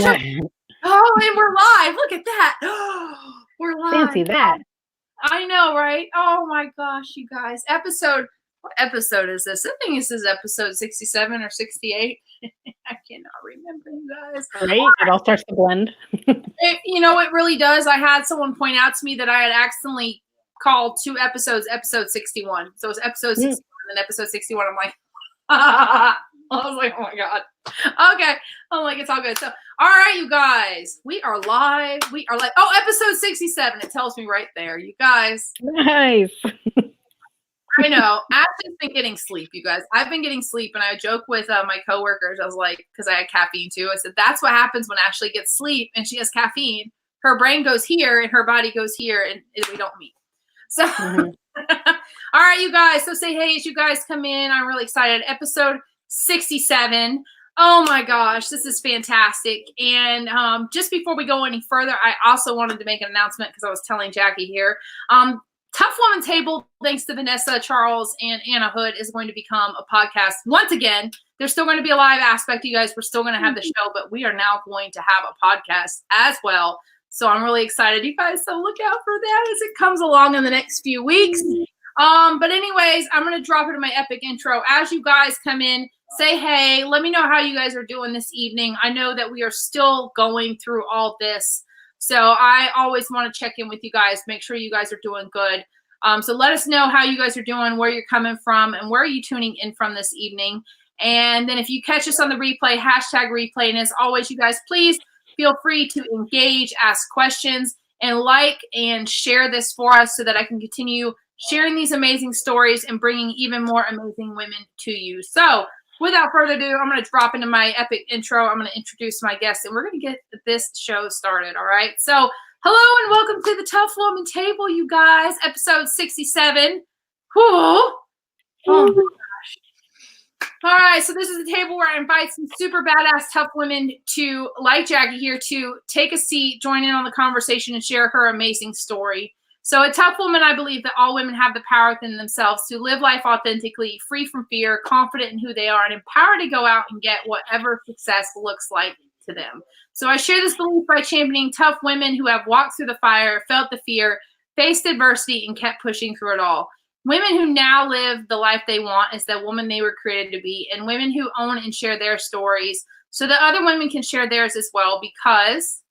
Oh, and we're live. Look at that. We're live. Fancy that. I know, right? Oh my gosh, you guys. What episode is this? I think this is episode 67 or 68. I cannot remember, you guys. Right? It all starts to blend. It really does. I had someone point out to me that I had accidentally called two episodes episode 61. So it's episode 61 and then episode 61. I'm like, I was like, oh my God. Okay. I'm like, it's all good. So, all right, you guys, we are live. We are like, episode 67. It tells me right there, you guys. Nice. I know. Ashley's been getting sleep, you guys. I've been getting sleep, and I joke with my coworkers. I was like, because I had caffeine too. I said, that's what happens when Ashley gets sleep and she has caffeine. Her brain goes here and her body goes here, and we don't meet. So, all right, you guys. So say hey as you guys come in. I'm really excited. Episode 67. Oh my gosh, this is fantastic. And just before we go any further, I also wanted to make an announcement because I was telling Jackie here. TUF Woman Table, thanks to Vanessa, Charles, and Anna Hood, is going to become a podcast once again. There's still going to be a live aspect, you guys. We're still going to have the show, but we are now going to have a podcast as well. So I'm really excited, you guys. So look out for that as it comes along in the next few weeks. But anyways, I'm going to drop into my epic intro. As you guys come in, say hey. Let me know how you guys are doing this evening. I know that we are still going through all this. So I always want to check in with you guys, make sure you guys are doing good. So let us know how you guys are doing, where you're coming from, and where are you tuning in from this evening. And then if you catch us on the replay, hashtag replay. And as always, you guys, please feel free to engage, ask questions, and like and share this for us so that I can continue sharing these amazing stories and bringing even more amazing women to you. So without further ado, I'm going to drop into my epic intro. I'm going to introduce my guests, and we're going to get this show started, all right? So hello and welcome to the TUF Woman Table, you guys, episode 67. Oh my gosh. All right, so this is the table where I invite some super badass tough women to, like Jackie here, to take a seat, join in on the conversation, and share her amazing story. So a tough woman, I believe that all women have the power within themselves to live life authentically, free from fear, confident in who they are, and empowered to go out and get whatever success looks like to them. So I share this belief by championing tough women who have walked through the fire, felt the fear, faced adversity, and kept pushing through it all. Women who now live the life they want is the woman they were created to be, and women who own and share their stories so that other women can share theirs as well, because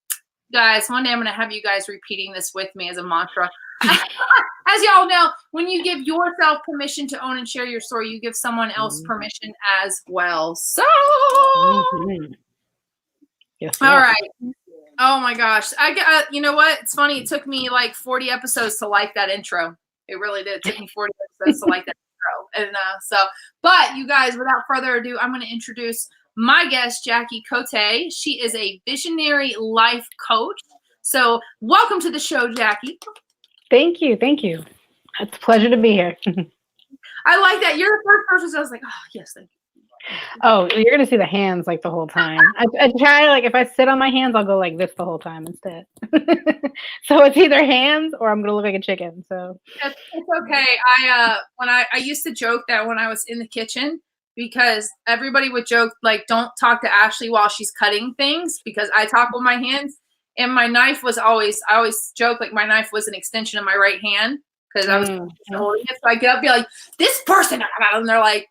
guys, one day I'm going to have you guys repeating this with me as a mantra. As y'all know, when you give yourself permission to own and share your story, you give someone else permission as well. So, Yes, all right. Oh my gosh. I got, you know what? It's funny. It took me like 40 episodes to like that intro. It really did. It took me 40 episodes to like that intro. And but you guys, without further ado, I'm going to introduce my guest, Jackie Cotes. She is a visionary life coach. So welcome to the show, Jackie. Thank you. Thank you. It's a pleasure to be here. I like that. You're the first person. So I was like, oh, yes, thank you. Oh, you're going to see the hands like the whole time. I try, like, if I sit on my hands, I'll go like this the whole time instead. So it's either hands or I'm going to look like a chicken. So it's okay. I used to joke that when I was in the kitchen, because everybody would joke, like, don't talk to Ashley while she's cutting things, because I talk with my hands. And my knife was I always joke, like, my knife was an extension of my right hand, because I was holding it. So I get up and be like, this person, and they're like,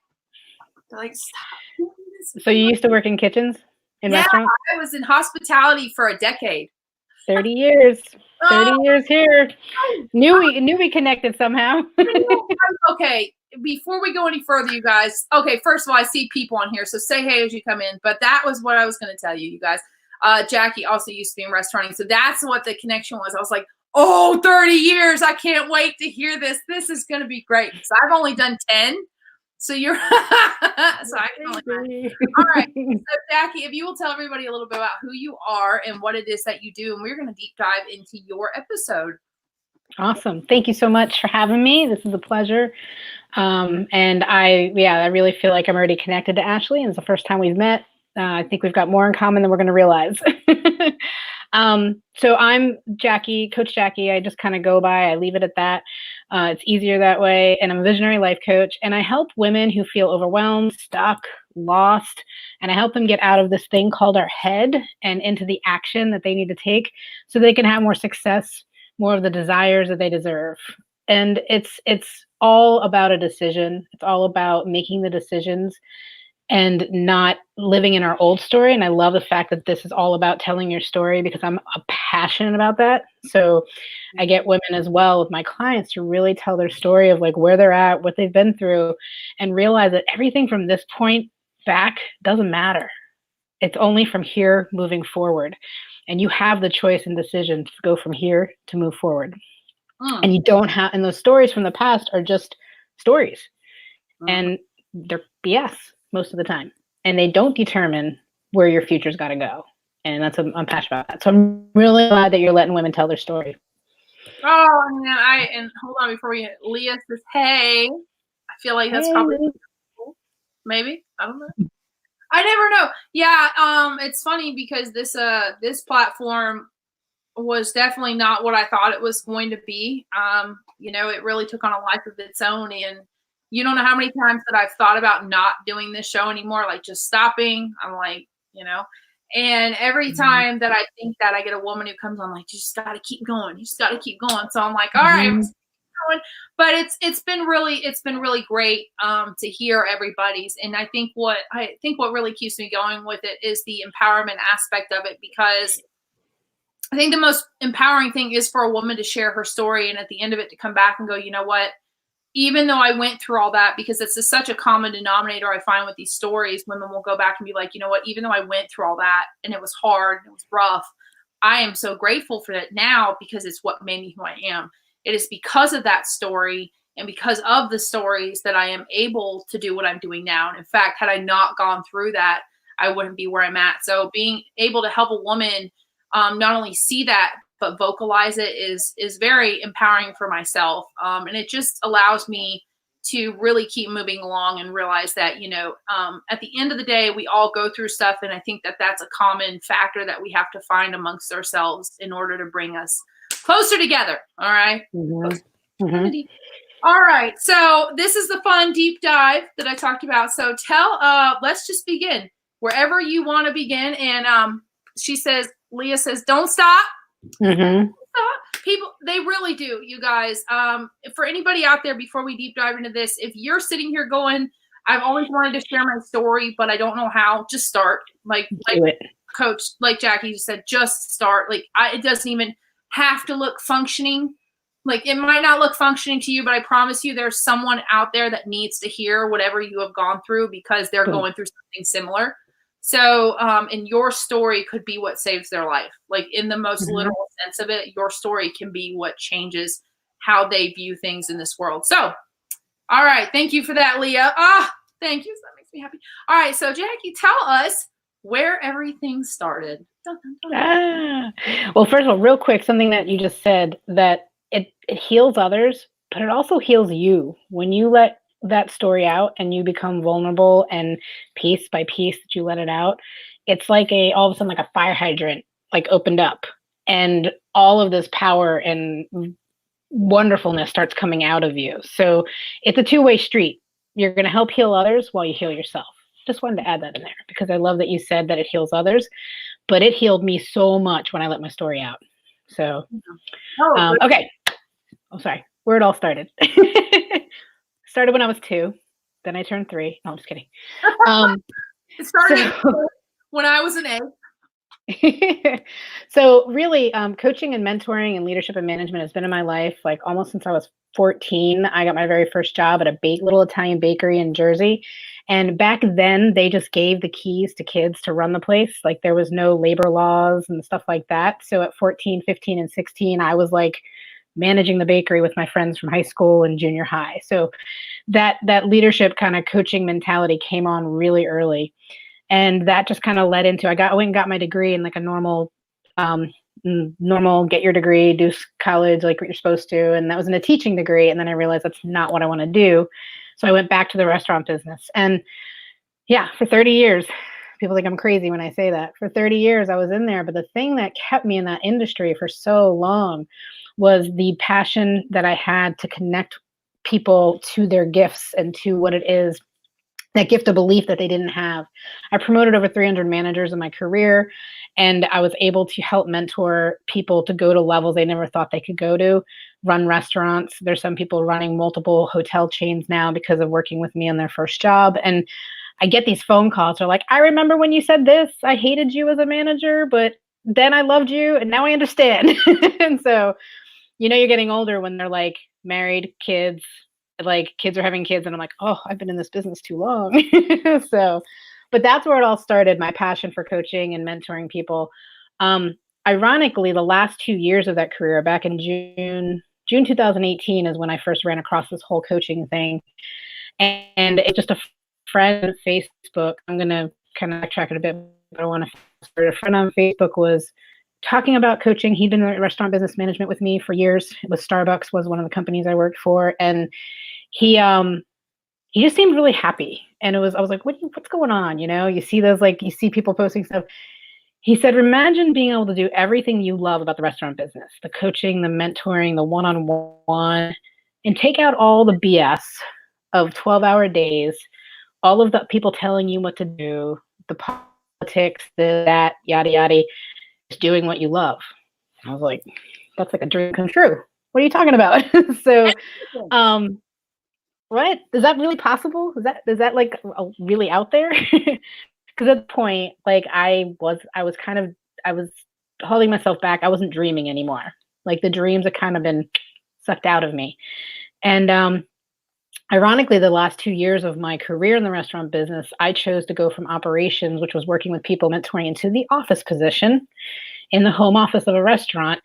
stop. So you used to work in kitchens? In restaurants? I was in hospitality for a decade. 30 years. 30 years here. Knew we connected somehow. Okay, before we go any further, you guys. Okay, first of all, I see people on here, so say hey as you come in. But that was what I was going to tell you guys. Jackie also used to be in restauranting, so that's what the connection was. I was like, 30 years. I can't wait to hear this. This is going to be great. So I've only done 10. So you're, so I can only, all right. So Jackie, if you will tell everybody a little bit about who you are and what it is that you do, and we're going to deep dive into your episode. Awesome. Thank you so much for having me. This is a pleasure. And I really feel like I'm already connected to Ashley, and it's the first time we've met. I think we've got more in common than we're going to realize. So I'm Jackie, Coach Jackie. I just kind of go by, I leave it at that. It's easier that way. And I'm a visionary life coach, and I help women who feel overwhelmed, stuck, lost, and I help them get out of this thing called our head and into the action that they need to take so they can have more success, more of the desires that they deserve. And it's all about a decision. It's all about making the decisions and not living in our old story. And I love the fact that this is all about telling your story because I'm passionate about that. So I get women as well with my clients to really tell their story of like where they're at, what they've been through, and realize that everything from this point back doesn't matter. It's only from here moving forward. And you have the choice and decision to go from here to move forward. And you don't have, and those stories from the past are just stories. And they're BS most of the time. And they don't determine where your future's got to go. And that's what I'm passionate about that. So I'm really glad that you're letting women tell their story. Oh, and hold on before we, Leah says, hey, I feel like that's probably cool. Maybe, I don't know. I never know. Yeah. It's funny because this platform was definitely not what I thought it was going to be. It really took on a life of its own, and you don't know how many times that I've thought about not doing this show anymore, like just stopping. I'm like, and every time that I think that, I get a woman who comes on like, you just got to keep going. You just got to keep going. So I'm like, all right, I'm going. But it's been really great to hear everybody's. And I think what really keeps me going with it is the empowerment aspect of it, because I think the most empowering thing is for a woman to share her story, and at the end of it to come back and go, you know what? Even though I went through all that, because it's such a common denominator I find with these stories, women will go back and be like, you know what, even though I went through all that and it was hard and it was rough, I am so grateful for it now because it's what made me who I am. It is because of that story and because of the stories that I am able to do what I'm doing now. And in fact, had I not gone through that, I wouldn't be where I'm at. So being able to help a woman not only see that, but vocalize it is very empowering for myself. And it just allows me to really keep moving along and realize that, at the end of the day, we all go through stuff. And I think that that's a common factor that we have to find amongst ourselves in order to bring us closer together. All right. All right. So this is the fun deep dive that I talked about. So let's just begin wherever you want to begin. And Leah says, don't stop. People, they really do, you guys. For anybody out there, before we deep dive into this, if you're sitting here going, I've always wanted to share my story, but I don't know how, just start. Like Coach, like Jackie just said, just start. Like it doesn't even have to look functioning. Like it might not look functioning to you, but I promise you there's someone out there that needs to hear whatever you have gone through because they're going through something similar. So, and your story could be what saves their life. Like in the most literal sense of it, your story can be what changes how they view things in this world. So, all right. Thank you for that, Leah. Thank you. That makes me happy. All right. So Jackie, tell us where everything started. Well, first of all, real quick, something that you just said, that it heals others, but it also heals you. When you let that story out and you become vulnerable, and piece by piece that you let it out, it's like all of a sudden like a fire hydrant like opened up, and all of this power and wonderfulness starts coming out of you. So it's a two-way street. You're going to help heal others while you heal yourself. Just wanted to add that in there because I love that you said that it heals others, but it healed me so much when I let my story out. So okay. Oh, sorry, where it all started. Started when I was 2, then I turned 3. No, I'm just kidding. It started when I was an egg. So really, coaching and mentoring and leadership and management has been in my life like almost since I was 14. I got my very first job at a little Italian bakery in Jersey. And back then, they just gave the keys to kids to run the place. Like there was no labor laws and stuff like that. So at 14, 15, and 16, I was like managing the bakery with my friends from high school and junior high. So that leadership kind of coaching mentality came on really early. And that just kind of led into, I went and got my degree in like a normal get your degree, do college like what you're supposed to. And that was in a teaching degree. And then I realized that's not what I want to do. So I went back to the restaurant business. And yeah, for 30 years, people think I'm crazy when I say that. For 30 years, I was in there. But the thing that kept me in that industry for so long was the passion that I had to connect people to their gifts and to what it is that gift of belief that they didn't have. I promoted over 300 managers in my career, and I was able to help mentor people to go to levels they never thought they could go to, run restaurants. There's some people running multiple hotel chains now because of working with me on their first job. And I get these phone calls. They're like, I remember when you said this, I hated you as a manager, but then I loved you and now I understand. And so, you're getting older when they're like married, kids, like kids are having kids, and I'm like, oh, I've been in this business too long. So, but that's where it all started, my passion for coaching and mentoring people. Ironically, the last 2 years of that career, back in June 2018 is when I first ran across this whole coaching thing. And it's just a friend on Facebook. I'm going to kind of backtrack it a bit, but I want to start. A friend on Facebook was talking about coaching. He'd been in restaurant business management with me for years. It was Starbucks was one of the companies I worked for. And he just seemed really happy. And I was like, what's going on? You see those, like, you see people posting stuff. He said, imagine being able to do everything you love about the restaurant business, the coaching, the mentoring, the one-on-one, and take out all the BS of 12-hour days, all of the people telling you what to do, the politics, that, yada, yada, just doing what you love. I was like, that's like a dream come true. What are you talking about? So, what? Is that really possible? Is that like really out there? Because at the point, like I was holding myself back. I wasn't dreaming anymore. Like the dreams had kind of been sucked out of me. And ironically, the last 2 years of my career in the restaurant business, I chose to go from operations, which was working with people, mentoring, into the office position in the home office of a restaurant.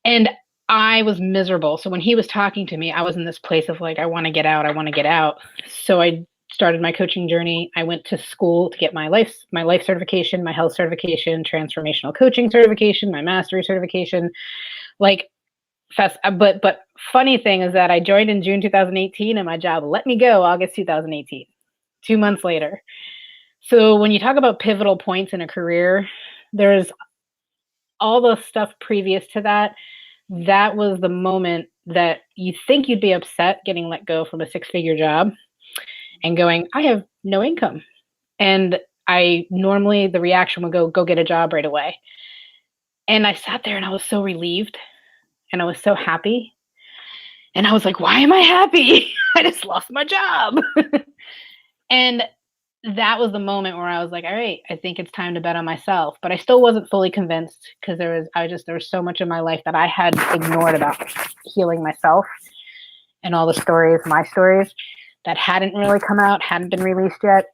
And I was miserable. So when he was talking to me, I was in this place of like, I want to get out. I want to get out. So I started my coaching journey. I went to school to get my life certification, my health certification, transformational coaching certification, my mastery certification. Like, but funny thing is that I joined in June 2018 and my job let me go August 2018, 2 months later. So when you talk about pivotal points in a career, there's all the stuff previous to that. That was the moment that you think you'd be upset getting let go from a 6-figure job and going, I have no income. And normally the reaction would go get a job right away. And I sat there and I was so relieved and I was so happy. And I was like, why am I happy? I just lost my job. And that was the moment where I was like, all right, I think it's time to bet on myself. But I still wasn't fully convinced because there was so much in my life that I had ignored about healing myself and all the stories, my stories that hadn't really come out, hadn't been released yet.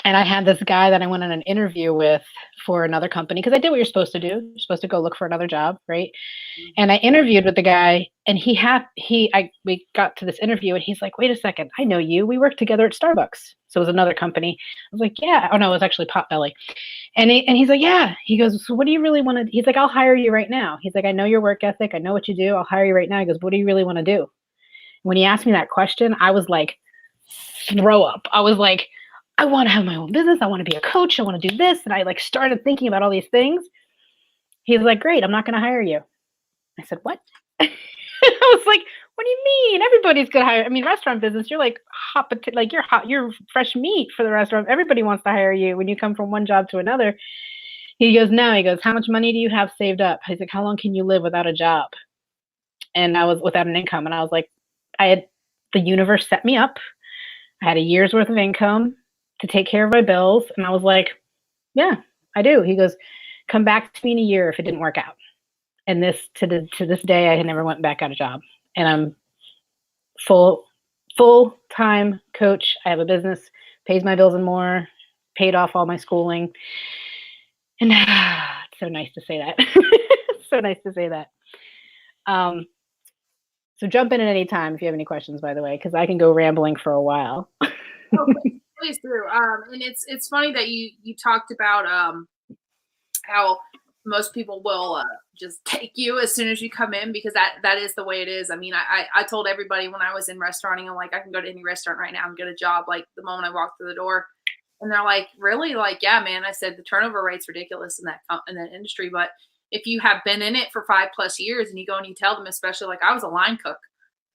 And I had this guy that I went on an interview with for another company because I did what you're supposed to do. You're supposed to go look for another job, right? And I interviewed with the guy, and we got to this interview, and he's like, "Wait a second, I know you. We worked together at Starbucks." So it was another company. I was like, "Yeah." Oh no, it was actually Potbelly. And he's like, "Yeah." He goes, "So what do you really want to?" He's like, "I'll hire you right now." He's like, "I know your work ethic. I know what you do. I'll hire you right now." He goes, "What do you really want to do?" When he asked me that question, I was like, throw up. I was like, I want to have my own business. I want to be a coach. I want to do this. And I like started thinking about all these things. He was like, great, I'm not going to hire you. I said, what? I was like, what do you mean? Everybody's going to hire. I mean, restaurant business, you're like you're fresh meat for the restaurant. Everybody wants to hire you when you come from one job to another. He goes, no, he goes, how much money do you have saved up? He's like, how long can you live without a job? And I was without an income. And I was like, the universe set me up. I had a year's worth of income to take care of my bills. And I was like, yeah, I do. He goes, come back to me in a year if it didn't work out. And to this day, I had never went back on a job. And I'm full-time coach. I have a business, pays my bills and more, paid off all my schooling. And it's so nice to say that. So nice to say that. So jump in at any time if you have any questions, by the way, because I can go rambling for a while. Oh, please do. And it's funny that you talked about how most people will just take you as soon as you come in, because that is the way it is. I mean, I told everybody when I was in restauranting, I'm like, I can go to any restaurant right now and get a job like the moment I walk through the door. And they're like, really? Like, yeah, man. I said the turnover rate's ridiculous in that industry, but if you have been in it for 5+ years and you go and you tell them, especially like I was a line cook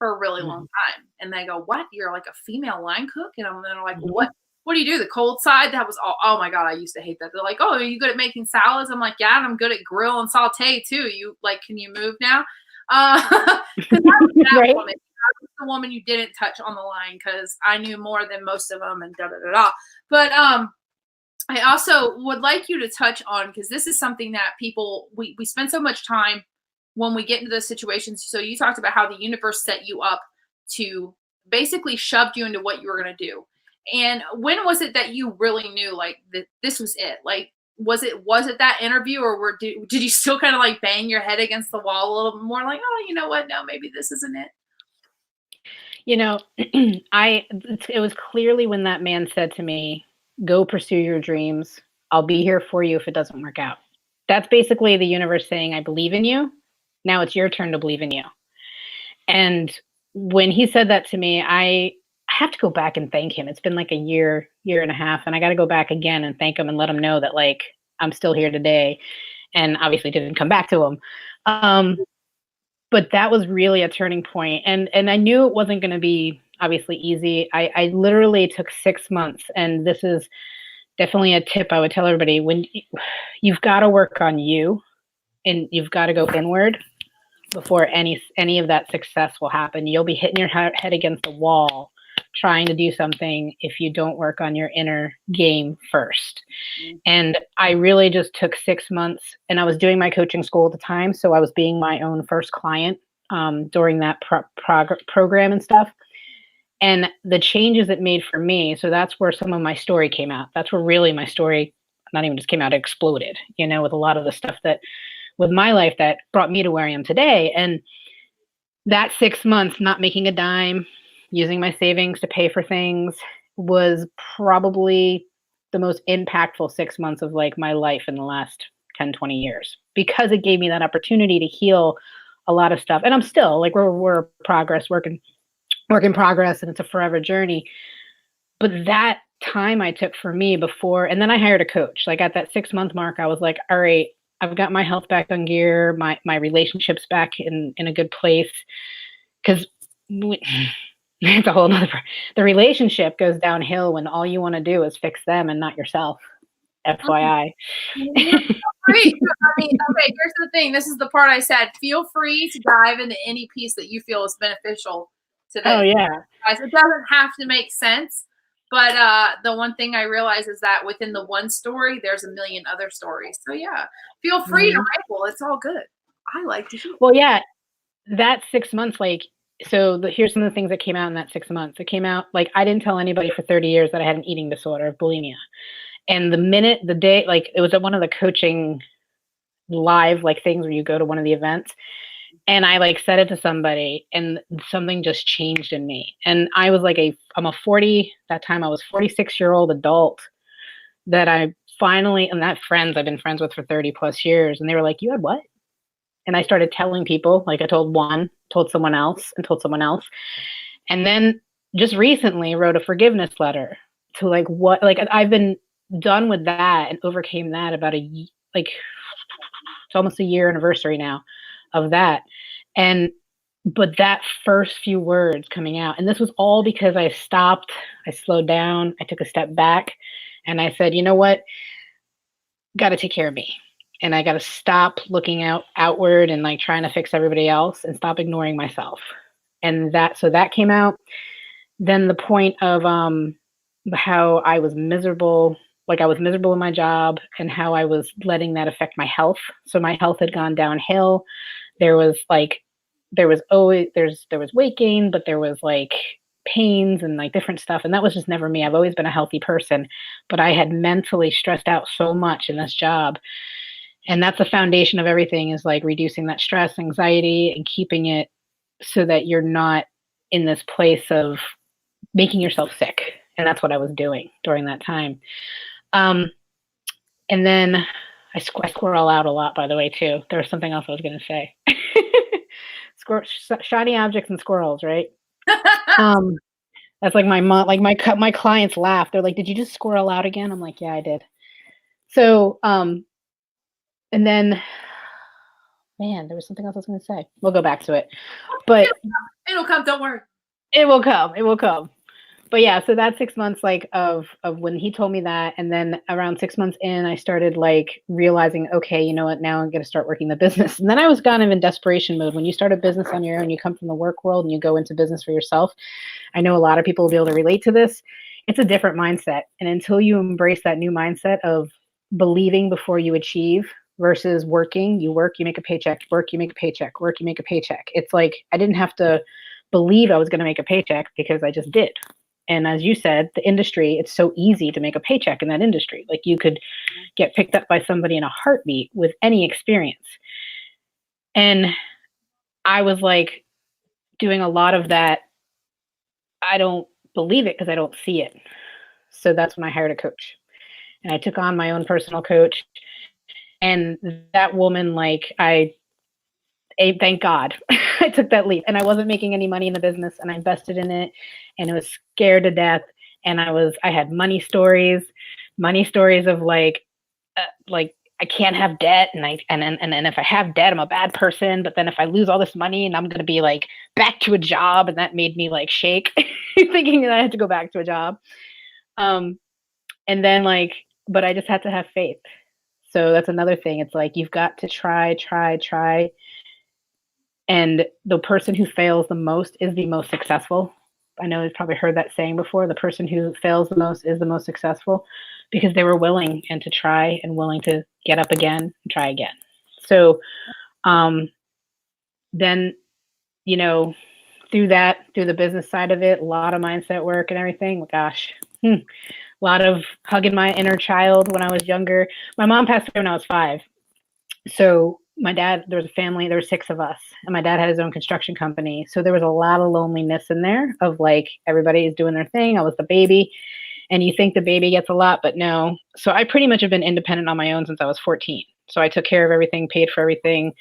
for a really long time. And they go, what? You're like a female line cook? And they're like, well, what do you do? The cold side? That was all. Oh my God, I used to hate that. They're like, oh, are you good at making salads? I'm like, yeah, and I'm good at grill and saute too. You like, can you move now? Because I was that Right. woman. I was the woman you didn't touch on the line because I knew more than most of them and da da da da. But I also would like you to touch on, because this is something that people, we spend so much time when we get into those situations. So you talked about how the universe set you up to basically shoved you into what you were going to do. And when was it that you really knew like that this was it? Like, was it that interview, or did you still kind of like bang your head against the wall a little bit more, like, oh, you know what? No, maybe this isn't it. You know, it was clearly when that man said to me, go pursue your dreams. I'll be here for you if it doesn't work out. That's basically the universe saying, I believe in you. Now it's your turn to believe in you. And when he said that to me, I have to go back and thank him. It's been like a year and a half, and I got to go back again and thank him and let him know that like I'm still here today. And obviously didn't come back to him. But that was really a turning point. And I knew it wasn't going to be obviously easy. I literally took 6 months, and this is definitely a tip I would tell everybody. When you've got to work on you, and you've got to go inward before any of that success will happen. You'll be hitting your head against the wall trying to do something if you don't work on your inner game first. And I really just took 6 months, and I was doing my coaching school at the time. So I was being my own first client during that program and stuff. And the changes it made for me. So that's where some of my story came out. That's where really my story, not even just came out, it exploded, you know, with a lot of the stuff that with my life that brought me to where I am today. And that 6 months, not making a dime, using my savings to pay for things, was probably the most impactful 6 months of like my life in the last 10, 20 years, because it gave me that opportunity to heal a lot of stuff. And I'm still like, we're work in progress, and it's a forever journey. But that time I took for me before, and then I hired a coach. Like at that 6 month mark, I was like, all right, I've got my health back on gear, my relationships back in a good place. Because it's a whole nother, the relationship goes downhill when all you want to do is fix them and not yourself. FYI. Free. I mean, okay, here's the thing. This is the part I said. Feel free to dive into any piece that you feel is beneficial to this. Oh, yeah. Guys, it doesn't have to make sense. But the one thing I realize is that within the one story, there's a million other stories. So yeah, feel free to ramble. It's all good. I like to hear. Well, yeah, that 6 months, like, so here's some of the things that came out in that 6 months. It came out, like, I didn't tell anybody for 30 years that I had an eating disorder, bulimia. And the day, like, it was at one of the coaching live, like, things where you go to one of the events. And I like said it to somebody, and something just changed in me. And I was like that time I was 46-year-old adult that I finally, and that I've been friends with for 30 plus years. And they were like, you had what? And I started telling people, like I told one, told someone else, and told someone else. And then just recently wrote a forgiveness letter to like what, like I've been done with that and overcame that about it's almost a year anniversary now of that. But that first few words coming out, and this was all because I stopped, I slowed down, I took a step back, and I said, you know what? Got to take care of me. And I got to stop looking outward and like trying to fix everybody else, and stop ignoring myself. And so that came out. Then the point of how I was miserable, like I was miserable in my job, and how I was letting that affect my health. So my health had gone downhill. There was weight gain, but there was like pains and like different stuff. And that was just never me. I've always been a healthy person, but I had mentally stressed out so much in this job. And that's the foundation of everything, is like reducing that stress, anxiety, and keeping it so that you're not in this place of making yourself sick. And that's what I was doing during that time. And then I squirrel out a lot, by the way, too. There was something else I was going to say. Shiny objects and squirrels, right? That's like my mom, like my clients laugh. They're like, did you just squirrel out again? I'm like, yeah, I did. So, and then Man, there was something else I was going to say. We'll go back to it. But it'll come. Don't worry. It will come. It will come. But yeah, so that 6 months like of when he told me that, and then around 6 months in, I started like realizing, okay, you know what? Now I'm going to start working the business. And then I was kind of in desperation mode. When you start a business on your own, you come from the work world and you go into business for yourself. I know a lot of people will be able to relate to this. It's a different mindset, and until you embrace that new mindset of believing before you achieve versus working, you work, you make a paycheck, work, you make a paycheck, work, you make a paycheck. It's like I didn't have to believe I was going to make a paycheck because I just did. And as you said, the industry, it's so easy to make a paycheck in that industry. Like you could get picked up by somebody in a heartbeat with any experience. And I was like doing a lot of that. I don't believe it because I don't see it. So that's when I hired a coach. And I took on my own personal coach. And that woman, like thank God I took that leap, and I wasn't making any money in the business, and I invested in it, and I was scared to death. And I had money stories of like I can't have debt. And if I have debt, I'm a bad person. But then if I lose all this money and I'm going to be like back to a job, and that made me like shake thinking that I had to go back to a job. And then but I just had to have faith. So that's another thing. It's like, you've got to try. And the person who fails the most is the most successful. I know you've probably heard that saying before. The person who fails the most is the most successful, because they were willing and to try and willing to get up again and try again. So then, through the business side of it, a lot of mindset work and everything. Gosh, a lot of hugging my inner child when I was younger. My mom passed away when I was 5. So my dad, there was a family, there were 6 of us, and my dad had his own construction company. So there was a lot of loneliness in there of like, everybody is doing their thing. I was the baby, and you think the baby gets a lot, but no. So I pretty much have been independent on my own since I was 14. So I took care of everything, paid for everything.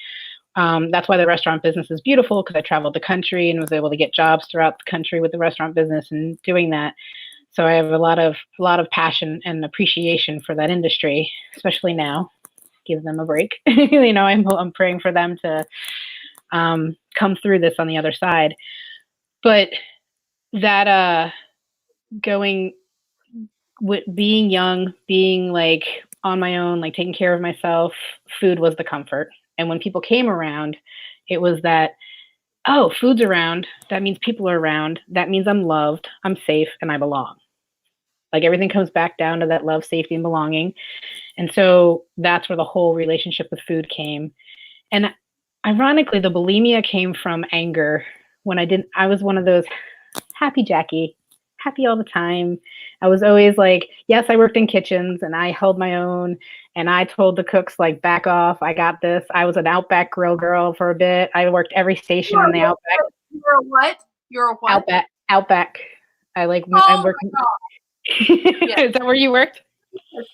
That's why the restaurant business is beautiful, because I traveled the country and was able to get jobs throughout the country with the restaurant business and doing that. So I have a lot of passion and appreciation for that industry, especially now. Give them a break. I'm praying for them to come through this on the other side. But that going with being young, being like on my own, like taking care of myself, food was the comfort. And when people came around, it was that, oh, food's around. That means people are around. That means I'm loved, I'm safe, and I belong. Like everything comes back down to that love, safety, and belonging. And so that's where the whole relationship with food came. And ironically, the bulimia came from anger. I was one of those happy Jackie, happy all the time. I was always like, yes, I worked in kitchens and I held my own, and I told the cooks, like, back off, I got this. I was an Outback grill girl for a bit. I worked every station in the Outback. You're a what? You're a what? Outback. I worked. Yeah. Is that where you worked?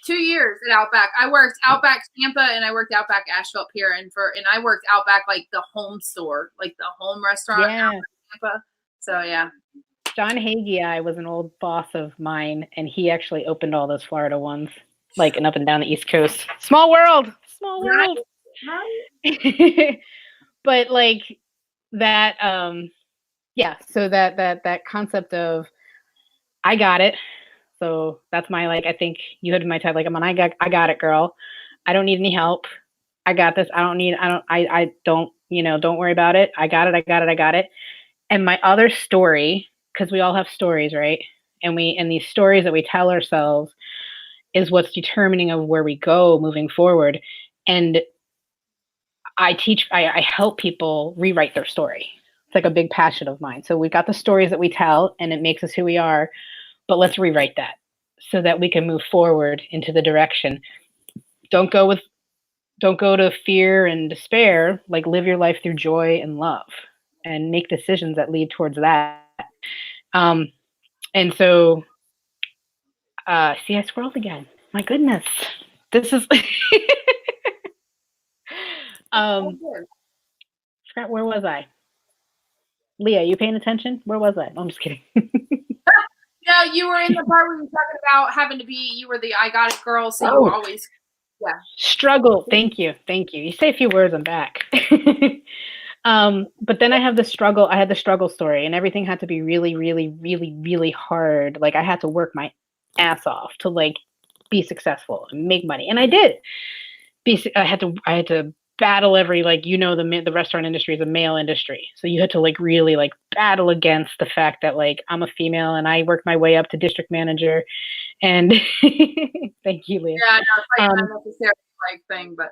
2 years at Outback. I worked Outback Tampa, and I worked Outback Asheville Pier, and I worked Outback, like the home store, like the home restaurant. Yeah. Tampa. So yeah. John Hagee was an old boss of mine, and he actually opened all those Florida ones, like, and up and down the East Coast. Small world. Right. But like that, yeah. So that concept of, I got it. So that's my, like, I think you hit my type, like, I got it, girl. I don't need any help. I got this. I don't, don't worry about it. I got it. And my other story, because we all have stories, right? And these stories that we tell ourselves is what's determining of where we go moving forward. And I help people rewrite their story. It's like a big passion of mine. So we've got the stories that we tell, and it makes us who we are. But let's rewrite that so that we can move forward into the direction. Don't go to fear and despair. Like, live your life through joy and love, and make decisions that lead towards that. And so, see, I scrolled again. My goodness, this is. Forgot, where was I? Leah, you paying attention? Where was I? No, I'm just kidding. Yeah, you were in the part where you were talking about having to be, you were the I got it girl, so you were always Yeah. Struggle. Thank you. Thank you. You say a few words, I'm back. But then I had the struggle story, and everything had to be really, really, really, really hard. Like I had to work my ass off to like be successful and make money. And I did. I had to battle every, like, the restaurant industry is a male industry. So you had to like really like battle against the fact that like I'm a female and I worked my way up to district manager. And thank you, Leah. Yeah, no, it's like not necessarily like thing, but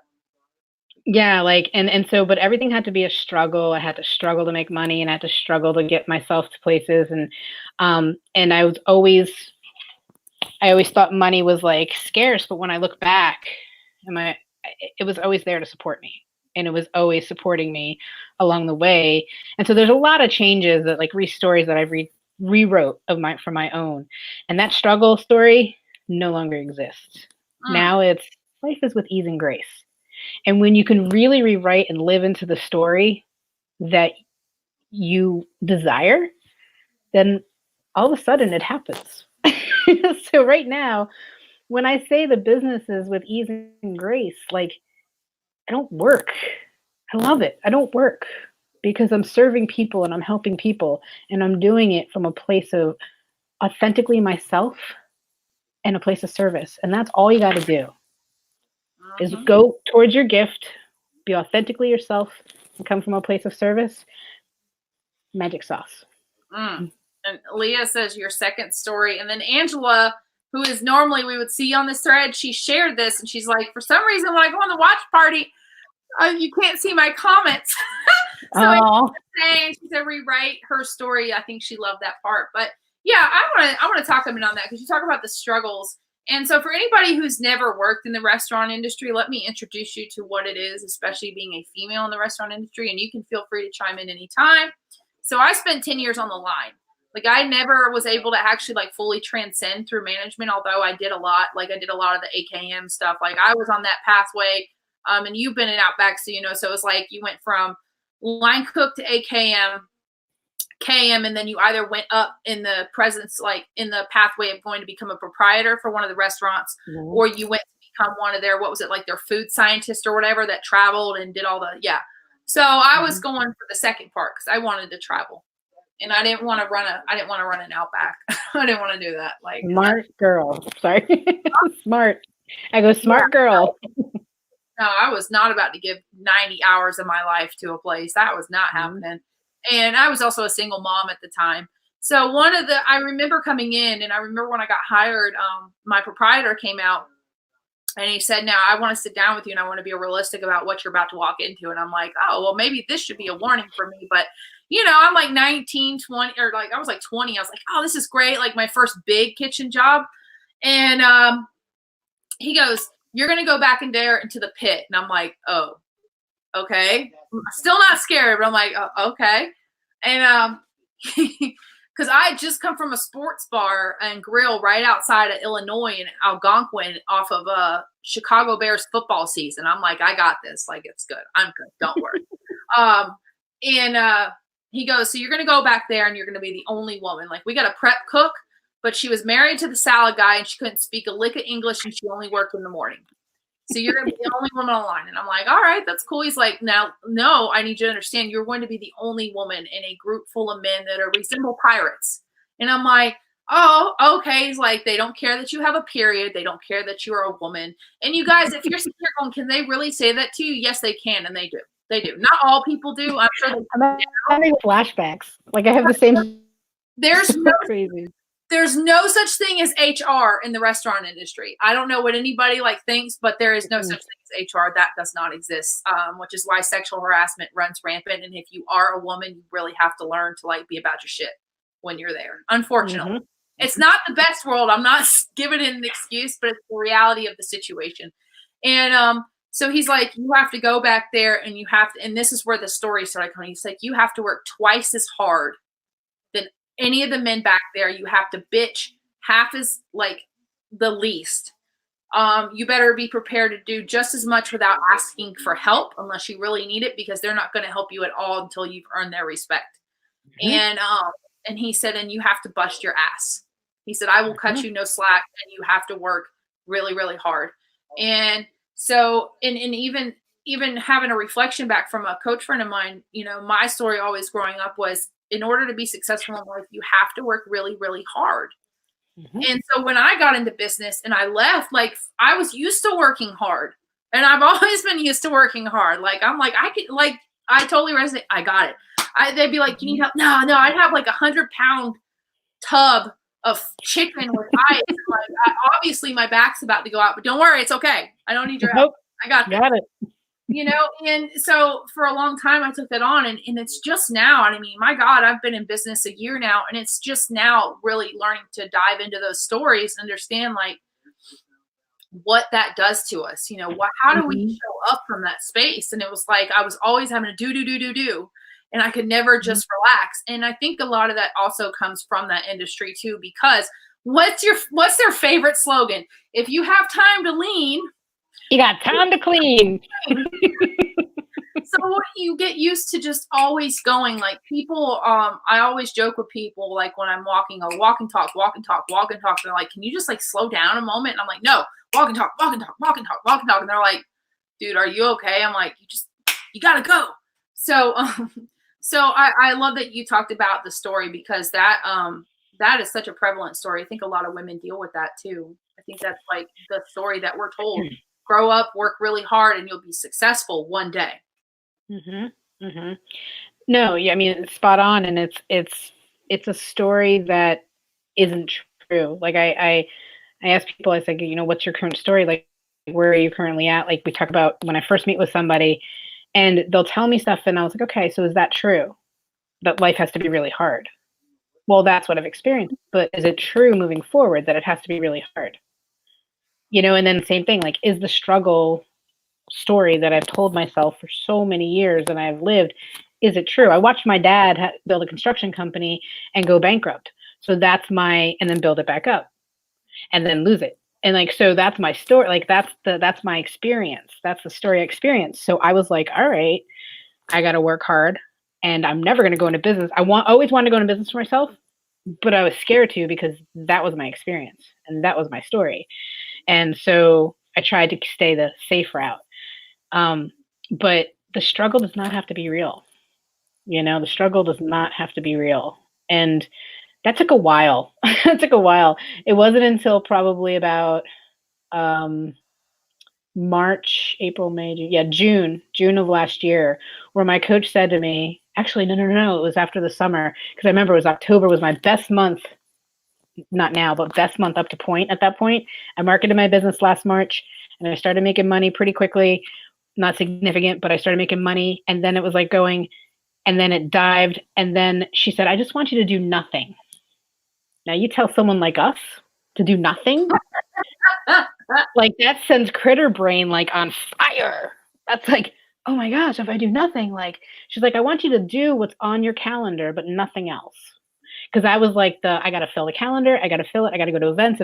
yeah, like and so but everything had to be a struggle. I had to struggle to make money and I had to struggle to get myself to places and I always thought money was like scarce, but when I look back, it was always there to support me and it was always supporting me along the way. And so there's a lot of changes that like stories that I've rewrote from my own. And that struggle story no longer exists. Now it's life is with ease and grace. And when you can really rewrite and live into the story that you desire, then all of a sudden it happens. So right now, when I say the business is with ease and grace, like I don't work. I love it. I don't work because I'm serving people and I'm helping people and I'm doing it from a place of authentically myself and a place of service. And that's all you got to do is go towards your gift, be authentically yourself, and come from a place of service. Magic sauce. And Leah says your second story. And then Angela, who is normally we would see on this thread, she shared this and she's like, for some reason, when I go on the watch party, you can't see my comments. So she said rewrite her story. I think she loved that part. But yeah, I want to talk a minute on that because you talk about the struggles. And so for anybody who's never worked in the restaurant industry, let me introduce you to what it is, especially being a female in the restaurant industry. And you can feel free to chime in anytime. So I spent 10 years on the line. Like I never was able to actually like fully transcend through management, although I did a lot. Like I did a lot of the AKM stuff. Like I was on that pathway. And you've been in Outback, so so it's like you went from line cook to AKM, KM, and then you either went up in the presence, like in the pathway of going to become a proprietor for one of the restaurants, or you went to become one of their, what was it, like their food scientist or whatever that traveled and did all the, So I was going for the second part because I wanted to travel. And I didn't want to run an Outback. I didn't want to do that. Like smart girl. Sorry. Smart. I go smart girl. No, I was not about to give 90 hours of my life to a place. That was not happening. And I was also a single mom at the time. So I remember coming in and I remember when I got hired, my proprietor came out and he said, now I want to sit down with you and I want to be realistic about what you're about to walk into. And I'm like, oh, well, maybe this should be a warning for me. But, I'm like 19, 20, or like I was like 20. I was like, oh, this is great. Like my first big kitchen job. And he goes, you're going to go back in there into the pit. And I'm like, oh, okay. I'm still not scared, but I'm like, oh, okay. And because I had just come from a sports bar and grill right outside of Illinois in Algonquin off of Chicago Bears football season. I'm like, I got this. Like, it's good. I'm good. Don't worry. And he goes, so you're going to go back there and you're going to be the only woman. Like, we got a prep cook, but she was married to the salad guy and she couldn't speak a lick of English and she only worked in the morning. So you're going to be the only woman online. And I'm like, all right, that's cool. He's like, now, no, I need you to understand you're going to be the only woman in a group full of men that resemble pirates. And I'm like, oh, okay. He's like, they don't care that you have a period. They don't care that you're a woman. And you guys, if you're sitting here going, can they really say that to you? Yes, they can. And they do. They do. Not all people do. I'm sure I'm having flashbacks. Like I have the same. There's no crazy. There's no such thing as HR in the restaurant industry. I don't know what anybody thinks, but there is no such thing as HR. That does not exist, which is why sexual harassment runs rampant. And if you are a woman, you really have to learn to be about your shit when you're there. Unfortunately, it's not the best world. I'm not giving it an excuse, but it's the reality of the situation. And so he's like, you have to go back there and you have to, and this is where the story started coming. He's like, you have to work twice as hard than any of the men back there. You have to bitch half as the least. You better be prepared to do just as much without asking for help unless you really need it, because they're not going to help you at all until you've earned their respect. And he said, and you have to bust your ass. He said, I will cut you no slack and you have to work really, really hard. And So, and even having a reflection back from a coach friend of mine, my story always growing up was, in order to be successful in life, you have to work really, really hard. Mm-hmm. And so when I got into business and I left, like, I was used to working hard, and I've always been used to working hard. Like, I'm like, I could, like, I totally resonate. I got it. They'd be like, "You need help?" No, I'd have like 100-pound tub of chicken with ice. Like, obviously my back's about to go out, but don't worry, it's okay. I don't need your help. Nope. I got this. Got it. And so for a long time I took that on, and it's just now, and I mean, my God, I've been in business a year now, and it's just now really learning to dive into those stories, understand like what that does to us. How do we show up from that space? And it was like I was always having to do, and I could never just relax. And I think a lot of that also comes from that industry too, because what's their favorite slogan? If you have time to lean, you got time to clean. So you get used to just always going, like, people, I always joke with people, like, when I'm walking, I'll walk and talk, walk and talk, walk and talk. They're like, can you just like slow down a moment? And I'm like, no, walk and talk, walk and talk, walk and talk, walk and talk. And they're like, dude, are you okay? I'm like, you gotta go. So, so I love that you talked about the story, because that is such a prevalent story. I think a lot of women deal with that too. I think that's like the story that we're told. Grow up, work really hard, and you'll be successful one day. Mm-hmm. Mm-hmm. No, yeah, I mean, it's spot on, and it's a story that isn't true. Like I ask people, I say, what's your current story? Like, where are you currently at? Like, we talk about when I first meet with somebody, and they'll tell me stuff, and I was like, okay, so is that true? That life has to be really hard? Well, that's what I've experienced, but is it true moving forward that it has to be really hard? And then the same thing, like, is the struggle story that I've told myself for so many years and I've lived, is it true? I watched my dad build a construction company and go bankrupt. So that's and then build it back up and then lose it. And like, so that's my story. Like, that's my experience. That's the story I experienced. So I was like, all right, I got to work hard, and I'm never going to go into business. Always wanted to go into business for myself, but I was scared to, because that was my experience and that was my story. And so I tried to stay the safe route. But the struggle does not have to be real. The struggle does not have to be real. And that took a while. It took a while. It wasn't until probably about March, April, May, June of last year, where my coach said to me, actually, no, it was after the summer, because I remember it was October was my best month. Not now, but best month up to point. At that point, I marketed my business last March, and I started making money pretty quickly. Not significant, but I started making money, and then it was like going, and then it dived, and then she said, I just want you to do nothing. Now, you tell someone like us to do nothing, like, that sends critter brain like on fire. That's like, oh my gosh, if I do nothing, like, she's like, I want you to do what's on your calendar, but nothing else. Because I was like, I got to fill the calendar. I got to fill it. I got to go to events,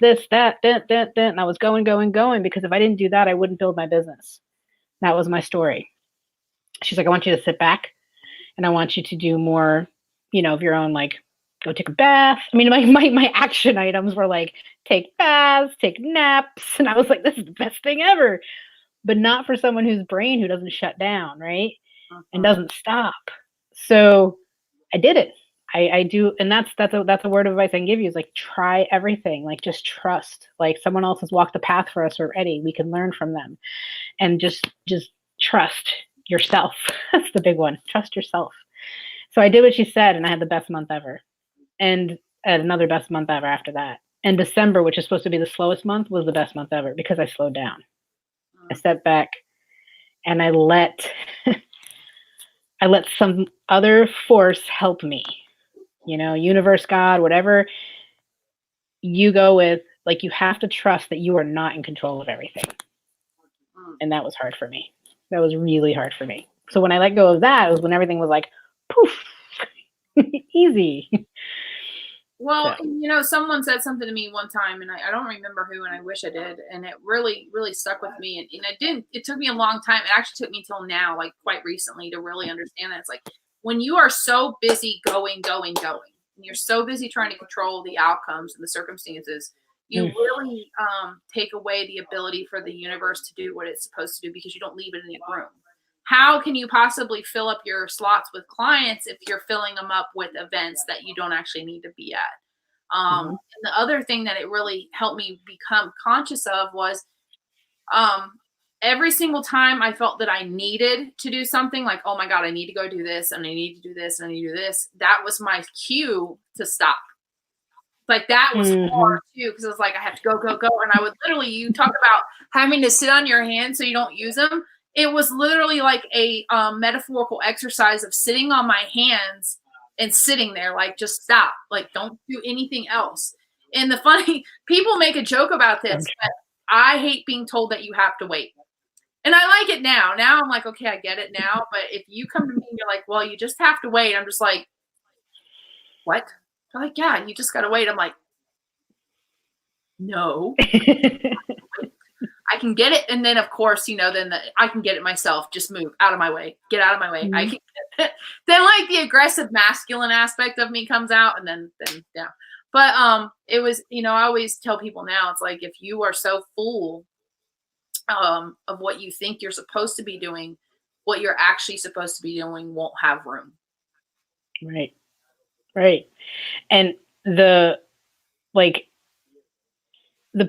this, that. And I was going, because if I didn't do that, I wouldn't build my business. That was my story. She's like, I want you to sit back, and I want you to do more, of your own, like, go take a bath. I mean, my action items were like, take baths, take naps. And I was like, this is the best thing ever. But not for someone who doesn't shut down, right? And doesn't stop. So I did it. I do, and that's a word of advice I can give you, is like, try everything. Like, just trust. Like, someone else has walked the path for us already. We can learn from them, and just trust yourself. That's the big one. Trust yourself. So I did what she said, and I had the best month ever, and another best month ever after that. And December, which is supposed to be the slowest month, was the best month ever, because I slowed down. I stepped back, and I let some other force help me. Universe, God, whatever you go with, like, you have to trust that you are not in control of everything. And that was hard for me. That was really hard for me. So when I let go of that, it was when everything was like, poof, easy. Well, someone said something to me one time, and I don't remember who, and I wish I did. And it really, really stuck with me. And it took me a long time. It actually took me till now, like quite recently, to really understand that. It's like, when you are so busy going, and you're so busy trying to control the outcomes and the circumstances, you really take away the ability for the universe to do what it's supposed to do because you don't leave it any room. How can you possibly fill up your slots with clients if you're filling them up with events that you don't actually need to be at? And the other thing that it really helped me become conscious of was every single time I felt that I needed to do something, like, oh my God, I need to go do this, and I need to do this, and I need to do this, that was my cue to stop. Like that was hard too, because it was like I have to go, go, go. And I would literally, you talk about having to sit on your hands so you don't use them. It was literally like a metaphorical exercise of sitting on my hands and sitting there, like just stop, like don't do anything else. And the funny, people make a joke about this, but I hate being told that you have to wait. And I like it now. Now I'm like, okay, I get it now. But if you come to me and you're like, well, you just have to wait, I'm just like, what? They're like, yeah, you just got to wait. I'm like, no. I can get it. And then, of course, then I can get it myself. Just move out of my way. Get out of my way. I can get it. Then, like, the aggressive masculine aspect of me comes out. And then yeah. But it was, I always tell people now, it's like, if you are so full of what you think you're supposed to be doing, what you're actually supposed to be doing won't have room. Right. And the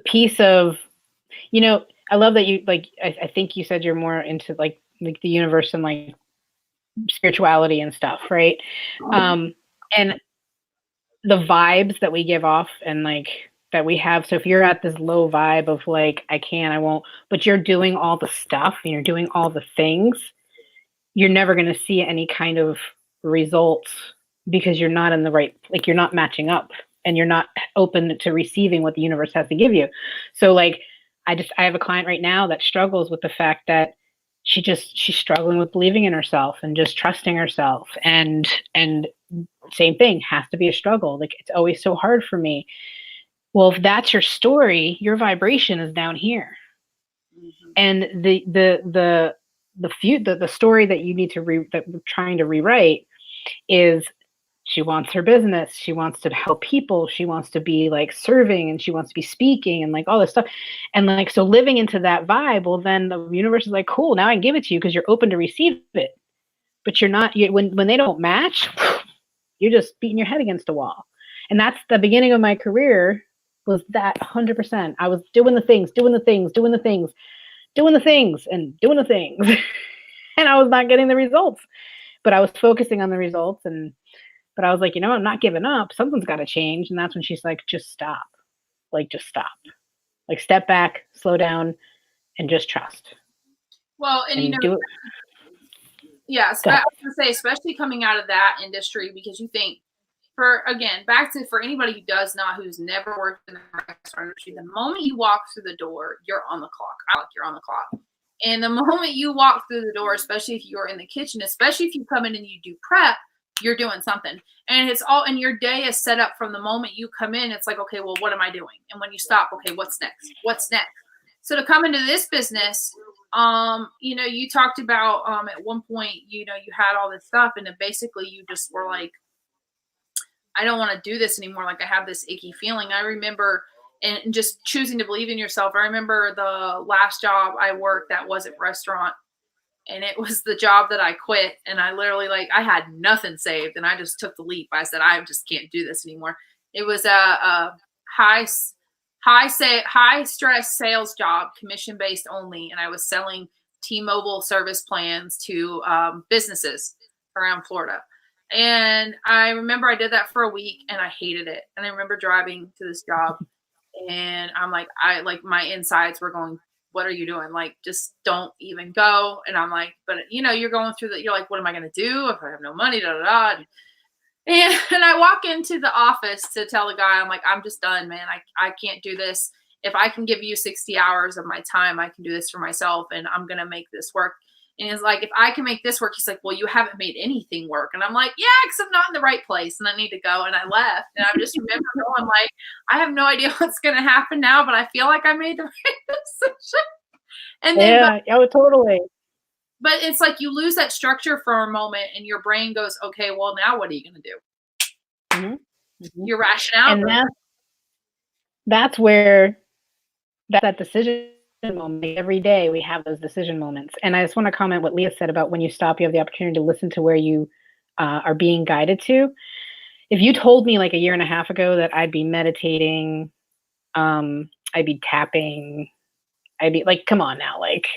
piece of, I love that you, like, I think you said you're more into like the universe and like spirituality and stuff, right? And the vibes that we give off and like that we have. So if you're at this low vibe of like, I can't, I won't, but you're doing all the stuff and you're doing all the things, you're never going to see any kind of results because you're not in the right, like you're not matching up and you're not open to receiving what the universe has to give you. So like, I have a client right now that struggles with the fact that she's struggling with believing in herself and just trusting herself. And same thing, has to be a struggle. Like, it's always so hard for me. Well, if that's your story, your vibration is down here. And the story that you need to that we're trying to rewrite is, she wants her business. She wants to help people. She wants to be like serving, and she wants to be speaking and like all this stuff. And like, so living into that vibe, well, then the universe is like, cool, now I can give it to you because you're open to receive it. But you're not, when they don't match, you're just beating your head against a wall. And that's the beginning of my career, was that 100%. I was doing the things, and I was not getting the results, but I was focusing on the results. But I was like, I'm not giving up. Something's got to change. And that's when she's like, just stop. Like, just stop. Like, step back, slow down, and just trust. Well, and do it. Yes, I was going to say, especially coming out of that industry, because you think, for anybody who's never worked in the restaurant industry, the moment you walk through the door, you're on the clock. You're on the clock. And the moment you walk through the door, especially if you're in the kitchen, especially if you come in and you do prep, you're doing something. And and your day is set up from the moment you come in. It's like, okay, well, what am I doing? And when you stop, okay, what's next? So to come into this business, you talked about, at one point, you had all this stuff, and then basically you just were like, I don't want to do this anymore. Like, I have this icky feeling. I remember, and just choosing to believe in yourself. I remember the last job I worked that wasn't restaurant. And it was the job that I quit. And I literally, like, I had nothing saved. And I just took the leap. I said, I just can't do this anymore. It was a high stress sales job, commission based only. And I was selling T-Mobile service plans to businesses around Florida. And I remember I did that for a week and I hated it. And I remember driving to this job and I'm like, my insides were going, what are you doing? Like, just don't even go. And I'm like, but you're going through you're like, what am I going to do if I have no money? And I walk into the office to tell the guy, I'm like, I'm just done, man. I can't do this. If I can give you 60 hours of my time, I can do this for myself and I'm going to make this work. And he's like, if I can make this work, he's like, well, you haven't made anything work. And I'm like, yeah, because I'm not in the right place and I need to go. And I left. And I just remember going like, I have no idea what's going to happen now, but I feel like I made the right decision. And then, totally. But it's like you lose that structure for a moment and your brain goes, okay, well, now what are you going to do? Your rationale. that's where that decision moment. Every day we have those decision moments. And I just want to comment what Leah said about when you stop, you have the opportunity to listen to where you are being guided to. If you told me like a year and a half ago that I'd be meditating, I'd be tapping, I'd be like, come on now, like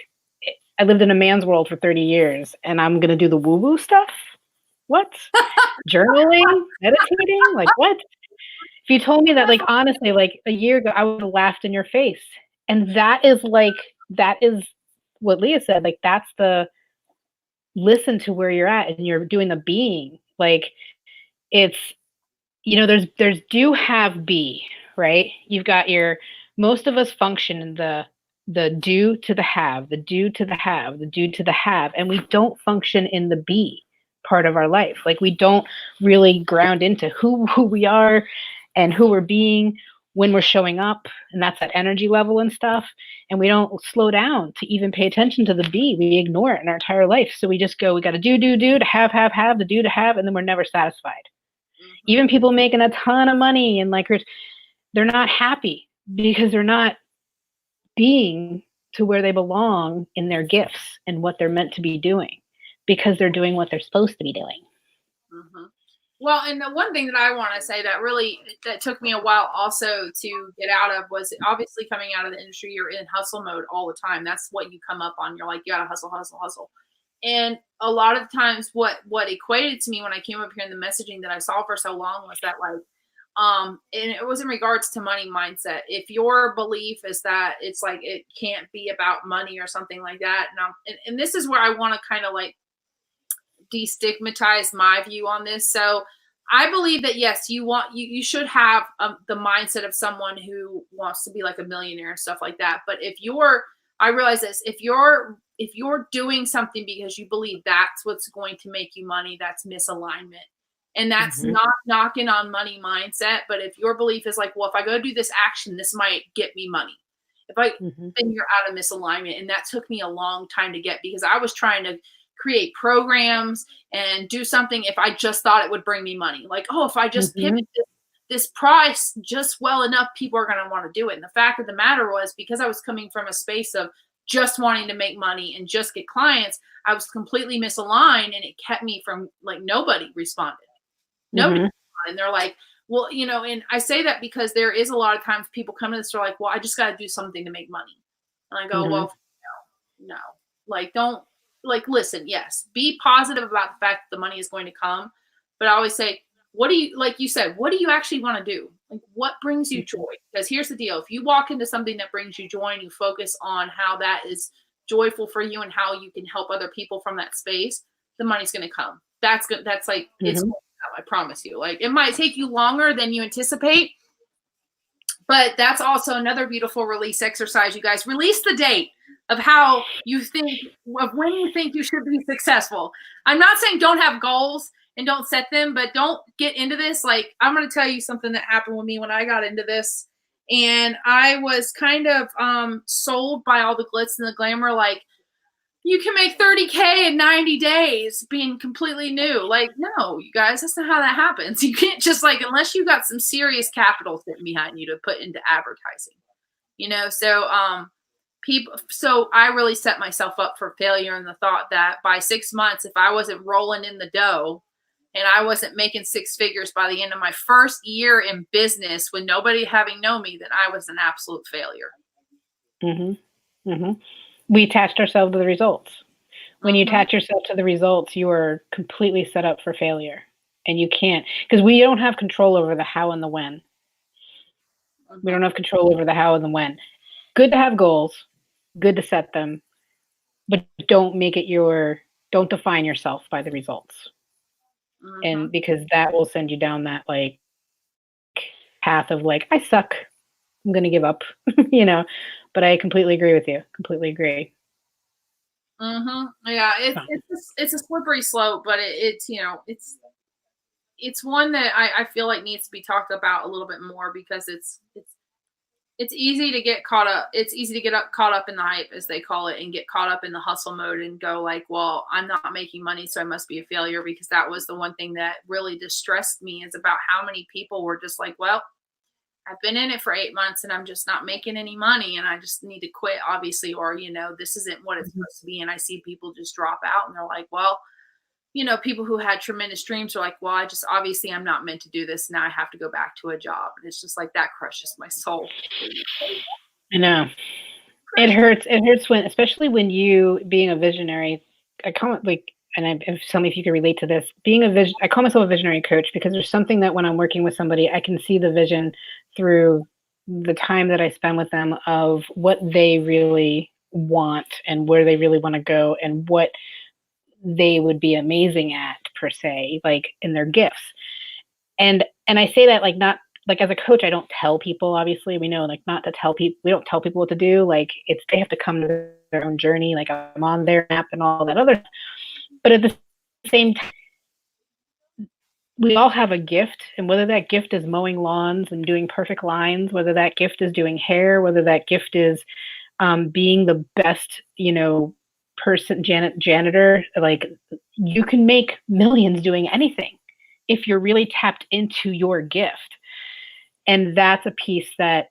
I lived in a man's world for 30 years and I'm going to do the woo woo stuff. What? Journaling, meditating, like what? If you told me that, like, honestly, like a year ago, I would have laughed in your face. And that is what Leah said. Like, that's the listen to where you're at and you're doing the being. Like, it's, there's do have be, right? You've got most of us function in the do to the have, the do to the have, the do to the have. And we don't function in the be part of our life. Like, we don't really ground into who we are and who we're being when we're showing up, and that's that energy level and stuff. And we don't slow down to even pay attention to the be. We ignore it in our entire life. So we just go, we got to do to have, the do to have, and then we're never satisfied. Mm-hmm. Even people making a ton of money and like they're not happy because they're not being to where they belong in their gifts and what they're meant to be doing because they're doing what they're supposed to be doing. Mm-hmm. Well, and the one thing that I want to say that took me a while also to get out of was obviously coming out of the industry, you're in hustle mode all the time. That's what you come up on. You're like, you got to hustle, hustle, hustle. And a lot of times what equated to me when I came up here in the messaging that I saw for so long was that like, and it was in regards to money mindset. If your belief is that it's like, it can't be about money or something like that. And this is where I want to kind of like destigmatize my view on this. So I believe that yes, you should have the mindset of someone who wants to be like a millionaire and stuff like that. But I realize this, if you're doing something because you believe that's what's going to make you money, that's misalignment. And that's not knocking on money mindset. But if your belief is like, well, if I go do this action, this might get me money. Then you're out of misalignment. And that took me a long time to get, because I was trying to create programs and do something if I just thought it would bring me money. Like, oh, if I just pivot this price just well enough, people are going to want to do it. And the fact of the matter was, because I was coming from a space of just wanting to make money and just get clients, I was completely misaligned, and it kept me from, like, nobody responded. Nobody responded. And they're like, well, and I say that because there is a lot of times people come to the store like, well, I just got to do something to make money. And I go, well, no, like, don't. Like, listen, yes, be positive about the fact that the money is going to come. But I always say, what do you actually want to do? Like, what brings you joy? Because here's the deal. If you walk into something that brings you joy and you focus on how that is joyful for you and how you can help other people from that space, the money's going to come. That's good. That's like, it's going to come, I promise you. Like, it might take you longer than you anticipate, but that's also another beautiful release exercise. You guys, release the date of how you think, of when you think you should be successful. I'm not saying don't have goals and don't set them, but don't get into this. Like, I'm going to tell you something that happened with me when I got into this. And I was kind of sold by all the glitz and the glamour. Like, you can make 30K in 90 days being completely new. Like, no, you guys, that's not how that happens. You can't just, like, unless you got some serious capital sitting behind you to put into advertising, So I really set myself up for failure in the thought that by 6 months, if I wasn't rolling in the dough and I wasn't making six figures by the end of my first year in business with nobody having known me, then I was an absolute failure. We attached ourselves to the results. When you attach yourself to the results, you are completely set up for failure. And you can't, because we don't have control over the how and the when. We don't have control over the how and the when. Good to have goals, good to set them, but don't define yourself by the results. And because that will send you down that, like, path of, like, I suck, I'm going to give up, but I completely agree with you. Completely agree. Yeah. It's a slippery slope, but it's one that I feel like needs to be talked about a little bit more, because it's easy to get caught up. It's easy to get caught up in the hype, as they call it, and get caught up in the hustle mode and go like, well, I'm not making money, so I must be a failure. Because that was the one thing that really distressed me, is about how many people were just like, well, I've been in it for 8 months and I'm just not making any money and I just need to quit, obviously, or, this isn't what it's supposed to be. And I see people just drop out and they're like, well, people who had tremendous dreams are like, well, obviously I'm not meant to do this. Now I have to go back to a job. And it's just like, that crushes my soul. I know. It hurts. It hurts especially when you, being a visionary, I call it like, and tell me if you can relate to this, I call myself a visionary coach because there's something that when I'm working with somebody, I can see the vision through the time that I spend with them of what they really want and where they really want to go and what they would be amazing at, per se, like in their gifts. And I say that like, not like as a coach, I don't tell people, obviously, we know like not to tell people, we don't tell people what to do. Like they have to come to their own journey. Like I'm on their map and all that other, but at the same time, we all have a gift, and whether that gift is mowing lawns and doing perfect lines, whether that gift is doing hair, whether that gift is being the best, janitor, like you can make millions doing anything if you're really tapped into your gift. And that's a piece that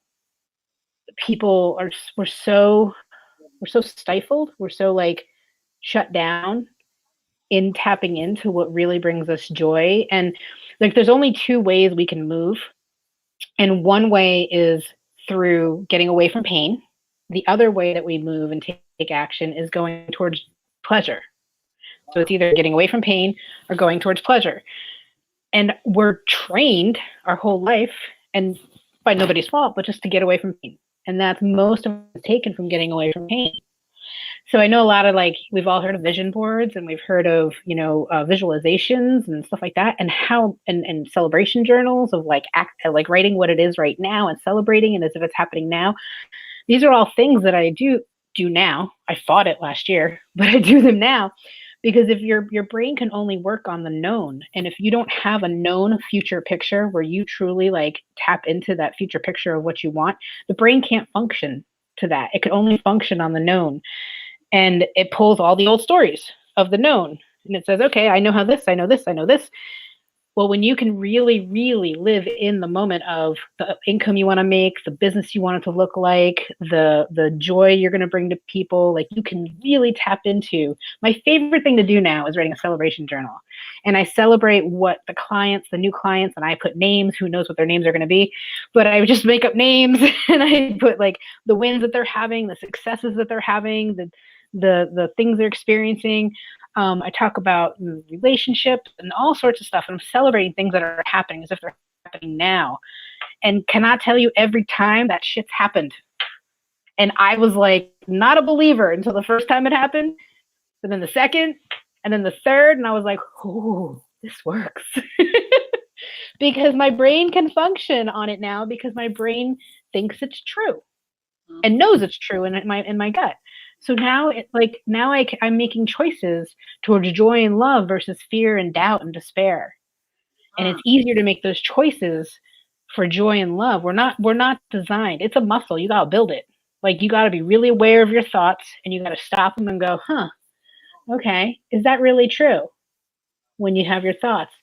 people we're so stifled. We're so like shut down in tapping into what really brings us joy. And like, there's only two ways we can move. And one way is through getting away from pain. The other way that we move and take action is going towards pleasure. So it's either getting away from pain or going towards pleasure. And we're trained our whole life, and by nobody's fault, but just to get away from pain. And that's most of it's taken from getting away from pain. So I know a lot of we've all heard of vision boards and we've heard of, visualizations and stuff like that, and how, and celebration journals of like writing what it is right now and celebrating it as if it's happening now. These are all things that I do now. I fought it last year, but I do them now because if your brain can only work on the known, and if you don't have a known future picture where you truly tap into that future picture of what you want, the brain can't function to that. It can only function on the known. And it pulls all the old stories of the known. And it says, okay, I know how this, I know this, I know this. Well, when you can really, really live in the moment of the income you want to make, the business you want it to look like, the joy you're going to bring to people, like you can really tap into. My favorite thing to do now is writing a celebration journal. And I celebrate what the new clients, and I put names, who knows what their names are going to be, but I would just make up names and I put the wins that they're having, the successes that they're having, the things they're experiencing. I talk about relationships and all sorts of stuff. And I'm celebrating things that are happening as if they're happening now. And cannot tell you every time that shit's happened. And I was not a believer until the first time it happened, but then the second, and then the third. And I was like, oh, this works. Because my brain can function on it now because my brain thinks it's true and knows it's true in my gut. So now I'm making choices towards joy and love versus fear and doubt and despair. And it's easier to make those choices for joy and love. We're not designed. It's a muscle. You got to build it. You got to be really aware of your thoughts and you got to stop them and go, okay, is that really true? When you have your thoughts,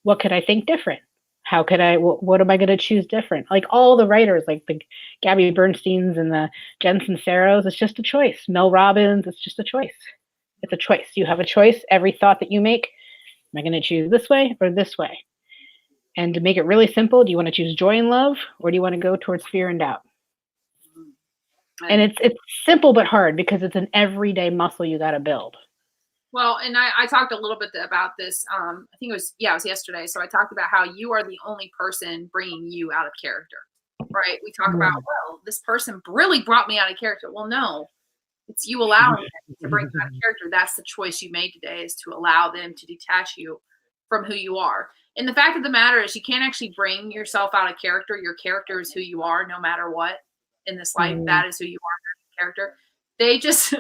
what could I think different? How could what am I going to choose different? All the writers, the Gabby Bernsteins and the Jen Sinceros, it's just a choice. Mel Robbins, it's just a choice. It's a choice. You have a choice. Every thought that you make, am I going to choose this way or this way? And to make it really simple, do you want to choose joy and love, or do you want to go towards fear and doubt? And it's simple but hard because it's an everyday muscle you got to build. Well, and I talked a little bit about this. I think it was yesterday. So I talked about how you are the only person bringing you out of character, right? We talk about, well, this person really brought me out of character. Well, no, it's you allowing them to bring you out of character. That's the choice you made today, is to allow them to detach you from who you are. And the fact of the matter is you can't actually bring yourself out of character. Your character is who you are no matter what in this life. That is who you are, character. They just...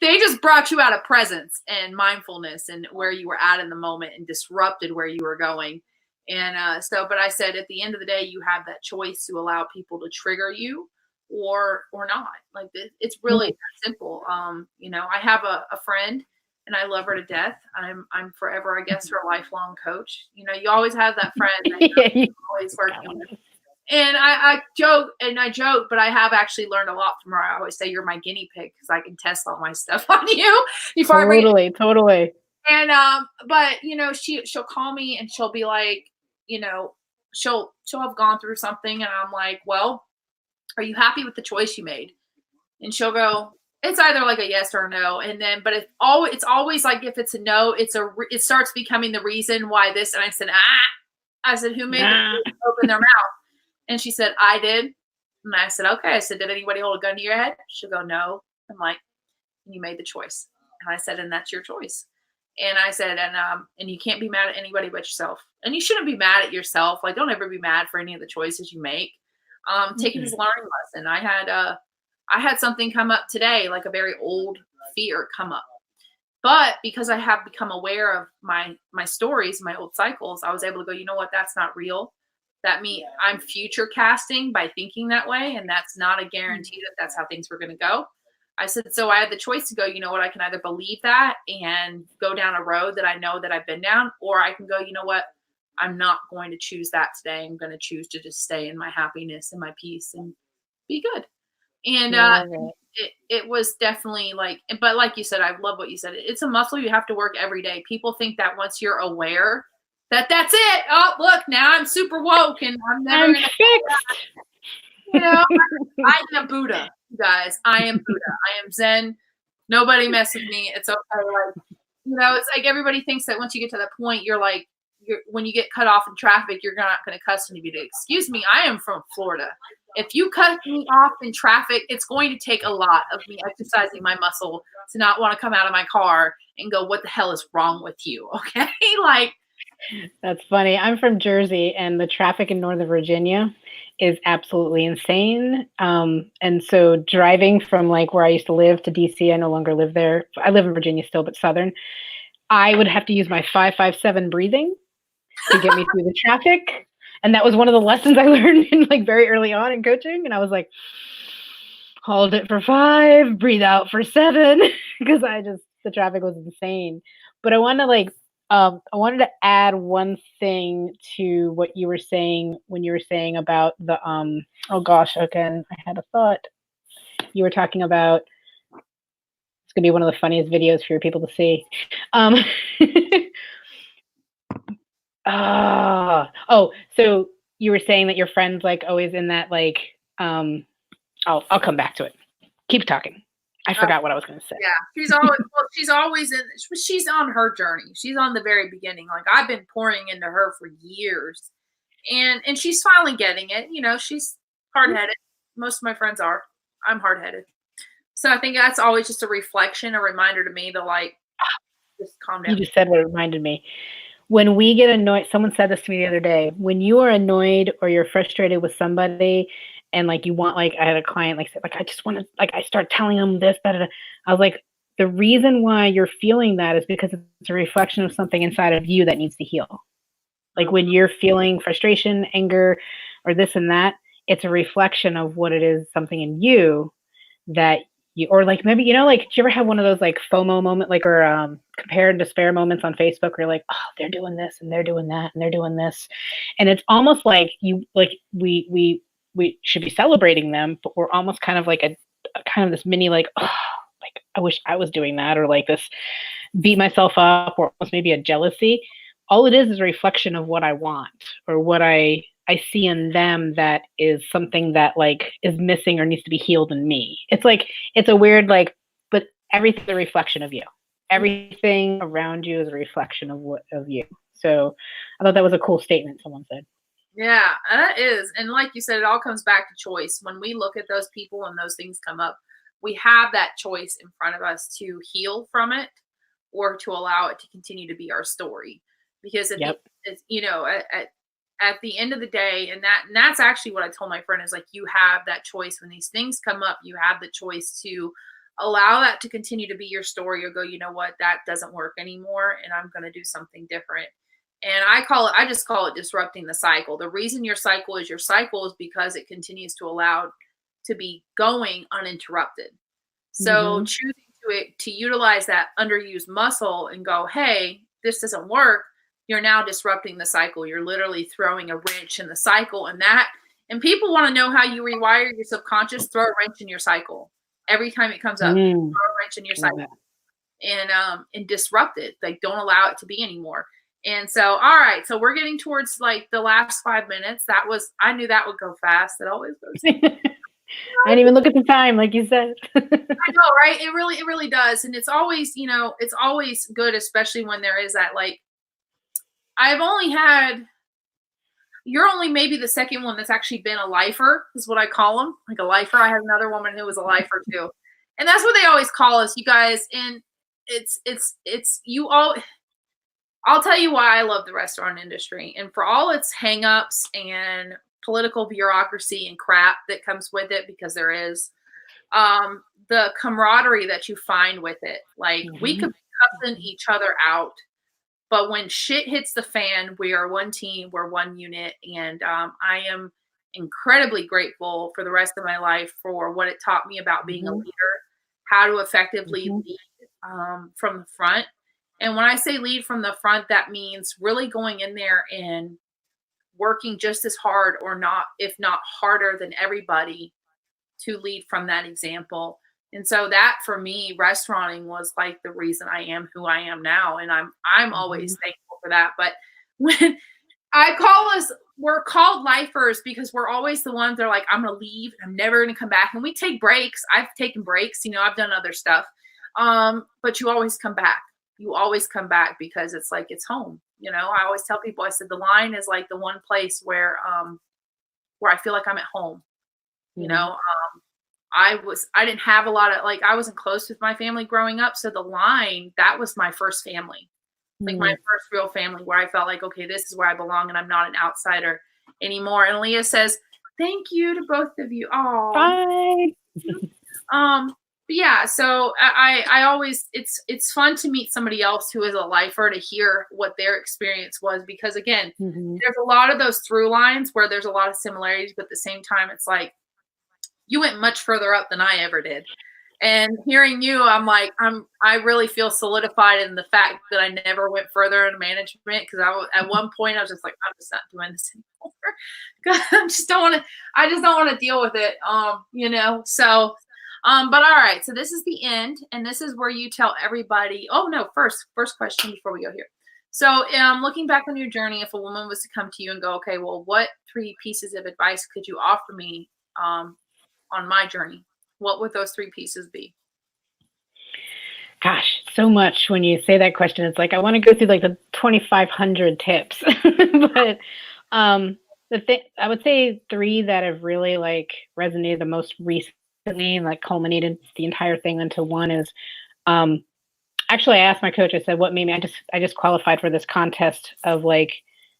They just brought you out of presence and mindfulness and where you were at in the moment and disrupted where you were going. And but I said, at the end of the day, you have that choice to allow people to trigger you or not. It's really that simple. I have a friend and I love her to death. I'm forever, I guess, her lifelong coach. You always have that friend that you're always working with. And I joke, but I have actually learned a lot from her. I always say you're my guinea pig because I can test all my stuff on you before I bring it. Totally. And but you know, she'll call me and she'll be like, you know, she'll have gone through something, and I'm like, well, are you happy with the choice you made? And she'll go, it's either like a yes or a no. And then, but it's always like, if it's a no, it starts becoming the reason why this. And I said, I said, who made them open their mouth? And she said, I did. And I said, okay. I said, did anybody hold a gun to your head? She'll go, no. I'm like, you made the choice. And I said, and that's your choice. And I said, and you can't be mad at anybody but yourself. And you shouldn't be mad at yourself. Like, don't ever be mad for any of the choices you make. Take it as a learning lesson. I had something come up today, like a very old fear come up. But because I have become aware of my stories, my old cycles, I was able to go, you know what, that's not real. I'm future casting by thinking that way. And that's not a guarantee that that's how things were going to go. I said, so I had the choice to go, you know what, I can either believe that and go down a road that I know that I've been down, or I can go, you know what, I'm not going to choose that today. I'm going to choose to just stay in my happiness and my peace and be good. And it was definitely like, but like you said, I love what you said. It's a muscle you have to work every day. People think that once you're aware that that's it. Oh, look, now I'm super woke and I'm fixed. You know, I am Buddha, you guys. I am Buddha. I am Zen. Nobody mess with me. It's okay. Like, you know, it's like everybody thinks that once you get to that point, when you get cut off in traffic, you're not going to cuss anybody. Excuse me, I am from Florida. If you cut me off in traffic, it's going to take a lot of me exercising my muscle to not want to come out of my car and go, what the hell is wrong with you? Okay. Like, that's funny. I'm from Jersey, and the traffic in Northern Virginia is absolutely insane. And so driving from like where I used to live to DC, I no longer live there. I live in Virginia still, but Southern. I would have to use my 5-5-7 breathing to get me through the traffic. And that was one of the lessons I learned in like very early on in coaching. And I was like, hold it for 5, breathe out for 7, because the traffic was insane. But I wanted to add one thing to what you were saying when you were saying about the oh gosh, again, I had a thought. You were talking about, it's gonna be one of the funniest videos for your people to see. So you were saying that your friend's like always in that like I'll come back to it. Keep talking. I forgot what I was going to say. Yeah, she's on her journey. She's on the very beginning. Like, I've been pouring into her for years, and she's finally getting it. You know, she's hard-headed. Most of my friends are. I'm hard-headed. So I think that's always just a reflection, a reminder to me to like, just calm down. You just said what reminded me. When we get annoyed, someone said this to me the other day, when you are annoyed or you're frustrated with somebody, and like you want, like I had a client like said, like I just want to, like I start telling them this, I was like, the reason why you're feeling that is because it's a reflection of something inside of you that needs to heal. Like when you're feeling frustration, anger, or this and that, it's a reflection of what it is, something in you that you, or like maybe, you know, like, do you ever have one of those like FOMO moment, like, or compare and despair moments on Facebook where you're like, oh, they're doing this and they're doing that and they're doing this. And it's almost like we should be celebrating them, but we're almost kind of like a kind of this mini, like, oh, like I wish I was doing that, or like this beat myself up, or almost maybe a jealousy. All it is a reflection of what I want, or what I see in them that is something that like is missing or needs to be healed in me. It's like, it's a weird, like, but everything's a reflection of you. Everything around you is a reflection of you. So I thought that was a cool statement someone said. Yeah, that is. And like you said, it all comes back to choice. When we look at those people and those things come up, we have that choice in front of us to heal from it or to allow it to continue to be our story. Because at the end of the day, and that's actually what I told my friend is like, you have that choice when these things come up. You have the choice to allow that to continue to be your story, or go, you know what, that doesn't work anymore, and I'm going to do something different. And I just call it disrupting the cycle. The reason your cycle is because it continues to allow to be going uninterrupted. So choosing to utilize that underused muscle and go, hey, this doesn't work. You're now disrupting the cycle. You're literally throwing a wrench in the cycle. And that And people want to know how you rewire your subconscious. Throw a wrench in your cycle every time it comes up. Throw a wrench in your cycle and disrupt it. Like, don't allow it to be anymore. And so, all right, so we're getting towards like the last 5 minutes. I knew that would go fast. It always goes. I didn't even look at the time, like you said. I know, right? It really does. And it's always, it's always good, especially when there is that, like, you're only maybe the second one that's actually been a lifer, is what I call them, like a lifer. I had another woman who was a lifer too. And that's what they always call us, you guys. And I'll tell you why I love the restaurant industry. And for all its hangups and political bureaucracy and crap that comes with it, because there is, the camaraderie that you find with it. Like, we could be cussing each other out, but when shit hits the fan, we are one team, we're one unit. And I am incredibly grateful for the rest of my life for what it taught me about being a leader, how to effectively lead from the front. And when I say lead from the front, that means really going in there and working just as hard, or not, if not harder than everybody, to lead from that example. And so that, for me, restauranting was like the reason I am who I am now. And I'm always thankful for that. But when we're called lifers because we're always the ones that are like, I'm going to leave. I'm never going to come back. And we take breaks. I've taken breaks, I've done other stuff. But you always come back. You always come back because it's like, it's home. I always tell people, I said, the line is like the one place where I feel like I'm at home. I didn't have a lot of, like, I wasn't close with my family growing up. So the line, that was my first family, like my first real family, where I felt like, okay, this is where I belong and I'm not an outsider anymore. And Leah says, thank you to both of you. Oh, bye. But yeah, so I always, it's fun to meet somebody else who is a lifer, to hear what their experience was, because again, there's a lot of those through lines where there's a lot of similarities, but at the same time, it's like, you went much further up than I ever did. And hearing you, I'm like, I really feel solidified in the fact that I never went further in management, because at one point I was just like, I'm just not doing this anymore. I just don't want to deal with it. So, but all right. So this is the end, and this is where you tell everybody. Oh no, first question before we go here. So, looking back on your journey, if a woman was to come to you and go, okay, well, what 3 pieces of advice could you offer me, on my journey, what would those 3 pieces be? Gosh, so much when you say that question. It's like, I want to go through like the 2,500 tips, but I would say 3 that have really like resonated the most recently and like culminated the entire thing into one is, actually, I asked my coach, I said, what made me, I just qualified for this contest of like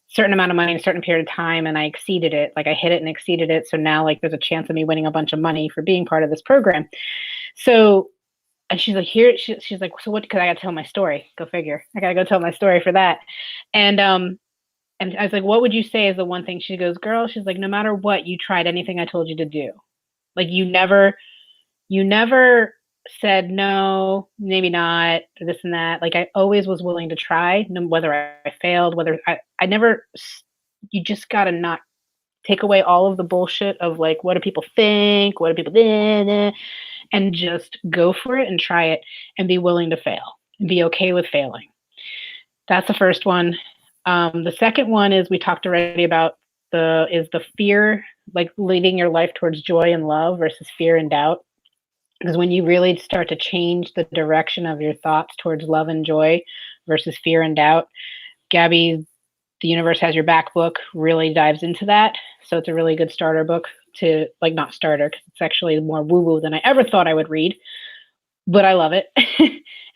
certain amount of money in a certain period of time, and I exceeded it. Like, I hit it and exceeded it. So now like there's a chance of me winning a bunch of money for being part of this program. So, and she's like, she's like, so what, cause I gotta tell my story. Go figure. I gotta go tell my story for that. And I was like, what would you say is the one thing? She goes, girl, she's like, no matter what, you tried anything I told you to do. Like, you never said no, maybe not, or this and that. Like, I always was willing to try, whether I failed, whether I never, you just got to not take away all of the bullshit of like, what do people think? What do people do? And just go for it and try it and be willing to fail and be okay with failing. That's the first one. The second one is, we talked already about the fear, like leading your life towards joy and love versus fear and doubt. Because when you really start to change the direction of your thoughts towards love and joy versus fear and doubt, Gabby, The Universe Has Your Back book really dives into that. So it's a really good starter book to, like, not starter, because it's actually more woo-woo than I ever thought I would read, but I love it.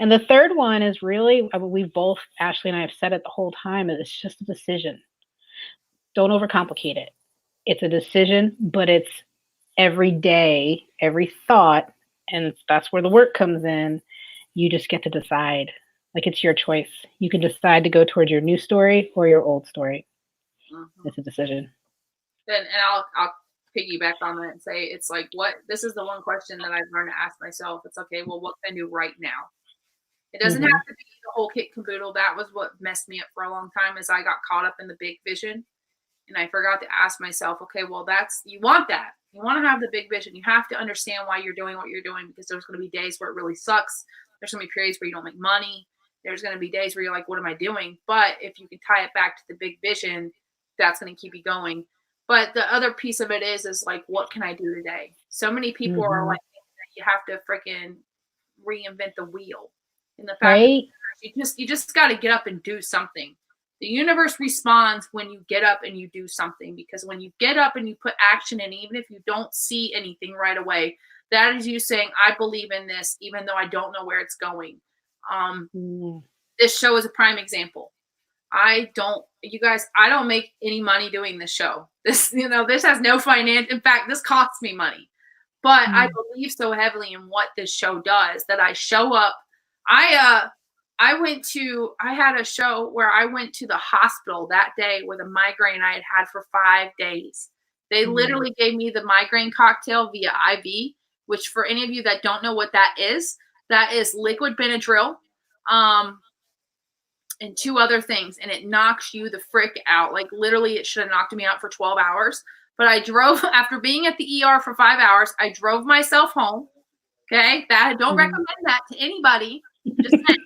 And the third one is really, we've both, Ashley and I have said it the whole time, it's just a decision. Don't overcomplicate it. It's a decision, but it's every day, every thought, and that's where the work comes in. You just get to decide. Like, it's your choice. You can decide to go towards your new story or your old story. It's a decision. And I'll piggyback on that and say, it's like, this is the one question that I've learned to ask myself. It's okay, well, what can I do right now? It doesn't have to be the whole kit caboodle. That was what messed me up for a long time, is I got caught up in the big vision. And I forgot to ask myself, okay, well, you want that. You want to have the big vision. You have to understand why you're doing what you're doing, because there's going to be days where it really sucks. There's going to be periods where you don't make money. There's going to be days where you're like, what am I doing? But if you can tie it back to the big vision, that's going to keep you going. But the other piece of it is like, what can I do today? So many people are like, you have to freaking reinvent the wheel. And the fact that you just got to get up and do something. The universe responds when you get up and you do something, because when you get up and you put action in, even if you don't see anything right away, that is you saying, I believe in this, even though I don't know where it's going. This show is a prime example. I don't make any money doing this show. This has no finance. In fact, this costs me money, but I believe so heavily in what this show does that I show up. I had a show where I went to the hospital that day with a migraine I had for 5 days. They literally gave me the migraine cocktail via IV, which for any of you that don't know what that is liquid Benadryl, and 2 other things, and it knocks you the frick out. Like literally it should have knocked me out for 12 hours. But I drove, after being at the ER for 5 hours, I drove myself home. Okay. Don't recommend that to anybody. Just saying.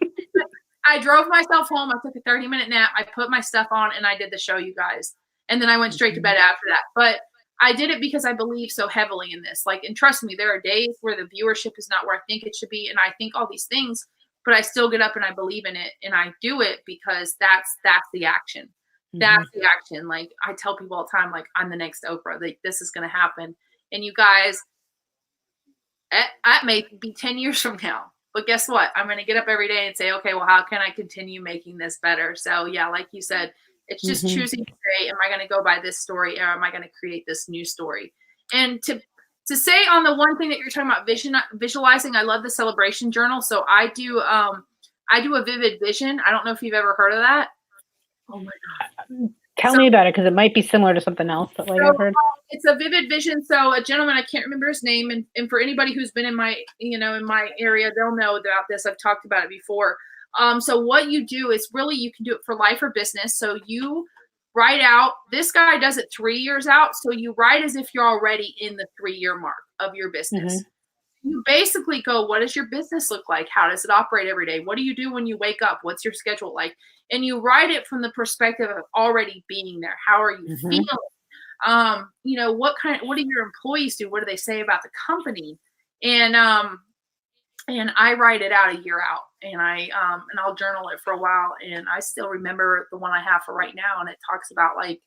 I drove myself home. I took a 30-minute nap. I put my stuff on and I did the show, you guys. And then I went straight to bed after that. But I did it because I believe so heavily in this. Like, and trust me, there are days where the viewership is not where I think it should be. And I think all these things, but I still get up and I believe in it. And I do it because that's the action. That's the action. Like I tell people all the time, like I'm the next Oprah. Like this is going to happen. And you guys, that may be 10 years from now. But guess what? I'm going to get up every day and say, okay, well, how can I continue making this better? So yeah, like you said, it's just choosing to say, am I going to go by this story or am I going to create this new story? And to say on the one thing that you're talking about, visualizing, I love the celebration journal. So I do a vivid vision. I don't know if you've ever heard of that. Oh my God. Tell me about it, because it might be similar to something else that I've heard. It's a vivid vision. So a gentleman, I can't remember his name, and for anybody who's been in my area, they'll know about this. I've talked about it before. So what you do is really you can do it for life or business. So you write out. This guy does it 3 years out. So you write as if you're already in the 3-year mark of your business. You basically go, what does your business look like? How does it operate every day? What do you do when you wake up? What's your schedule like? And you write it from the perspective of already being there. How are you feeling? What do your employees do? What do they say about the company? And I write it out a year out, and I'll journal it for a while. And I still remember the one I have for right now. And it talks about like,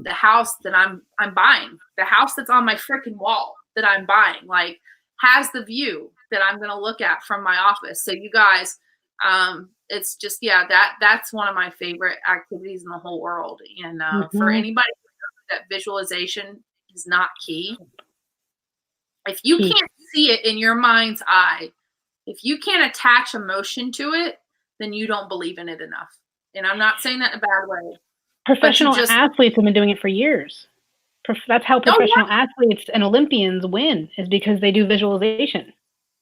the house that I'm buying, the house that's on my freaking wall that I'm buying, like has the view that I'm going to look at from my office. So you guys, it's just, that's one of my favorite activities in the whole world. And for anybody that visualization is not key. If you can't see it in your mind's eye, if you can't attach emotion to it, then you don't believe in it enough. And I'm not saying that in a bad way. Professional athletes have been doing it for years. That's how professional athletes and Olympians win, is because they do visualization.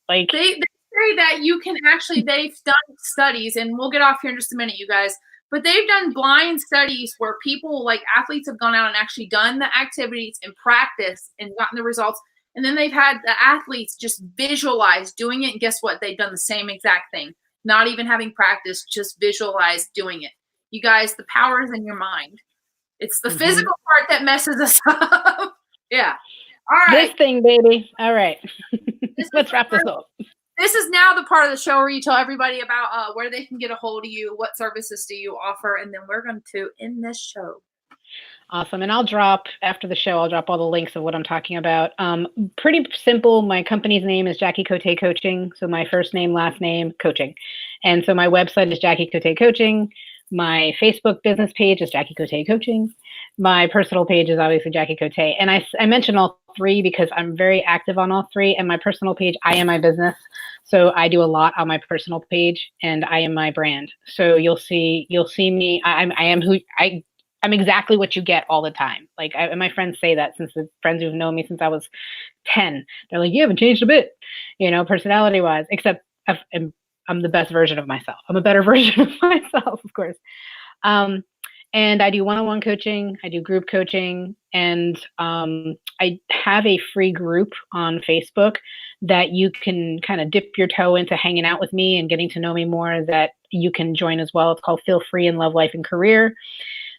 Like they say that you can actually, they've done studies, and we'll get off here in just a minute, you guys, but they've done blind studies where people, like athletes, have gone out and actually done the activities and practice and gotten the results. And then they've had the athletes just visualize doing it. And guess what? They've done the same exact thing, not even having practice, just visualize doing it. You guys, the power is in your mind. It's the physical part that messes us up. Yeah. All right. This thing, baby. All right. Let's wrap this up. This is now the part of the show where you tell everybody about where they can get a hold of you, what services do you offer, and then we're going to end this show. Awesome. And after the show, I'll drop all the links of what I'm talking about. Pretty simple. My company's name is Jackie Cotes Coaching. So my first name, last name, coaching. And so my website is Jackie Cotes Coaching. My Facebook business page is Jackie Cotes Coaching. My personal page is obviously Jackie Cotes. And I mention all three because I'm very active on all three. And my personal page, I am my business. So I do a lot on my personal page, and I am my brand. So you'll see me. I'm exactly what you get all the time. Like my friends say that, since the friends who've known me since I was 10, they're like, you haven't changed a bit, personality wise, except I'm the best version of myself. I'm a better version of myself, of course. And I do one-on-one coaching, I do group coaching, and I have a free group on Facebook that you can kind of dip your toe into hanging out with me and getting to know me more, that you can join as well. It's called Feel Free in Love, Life, and Career.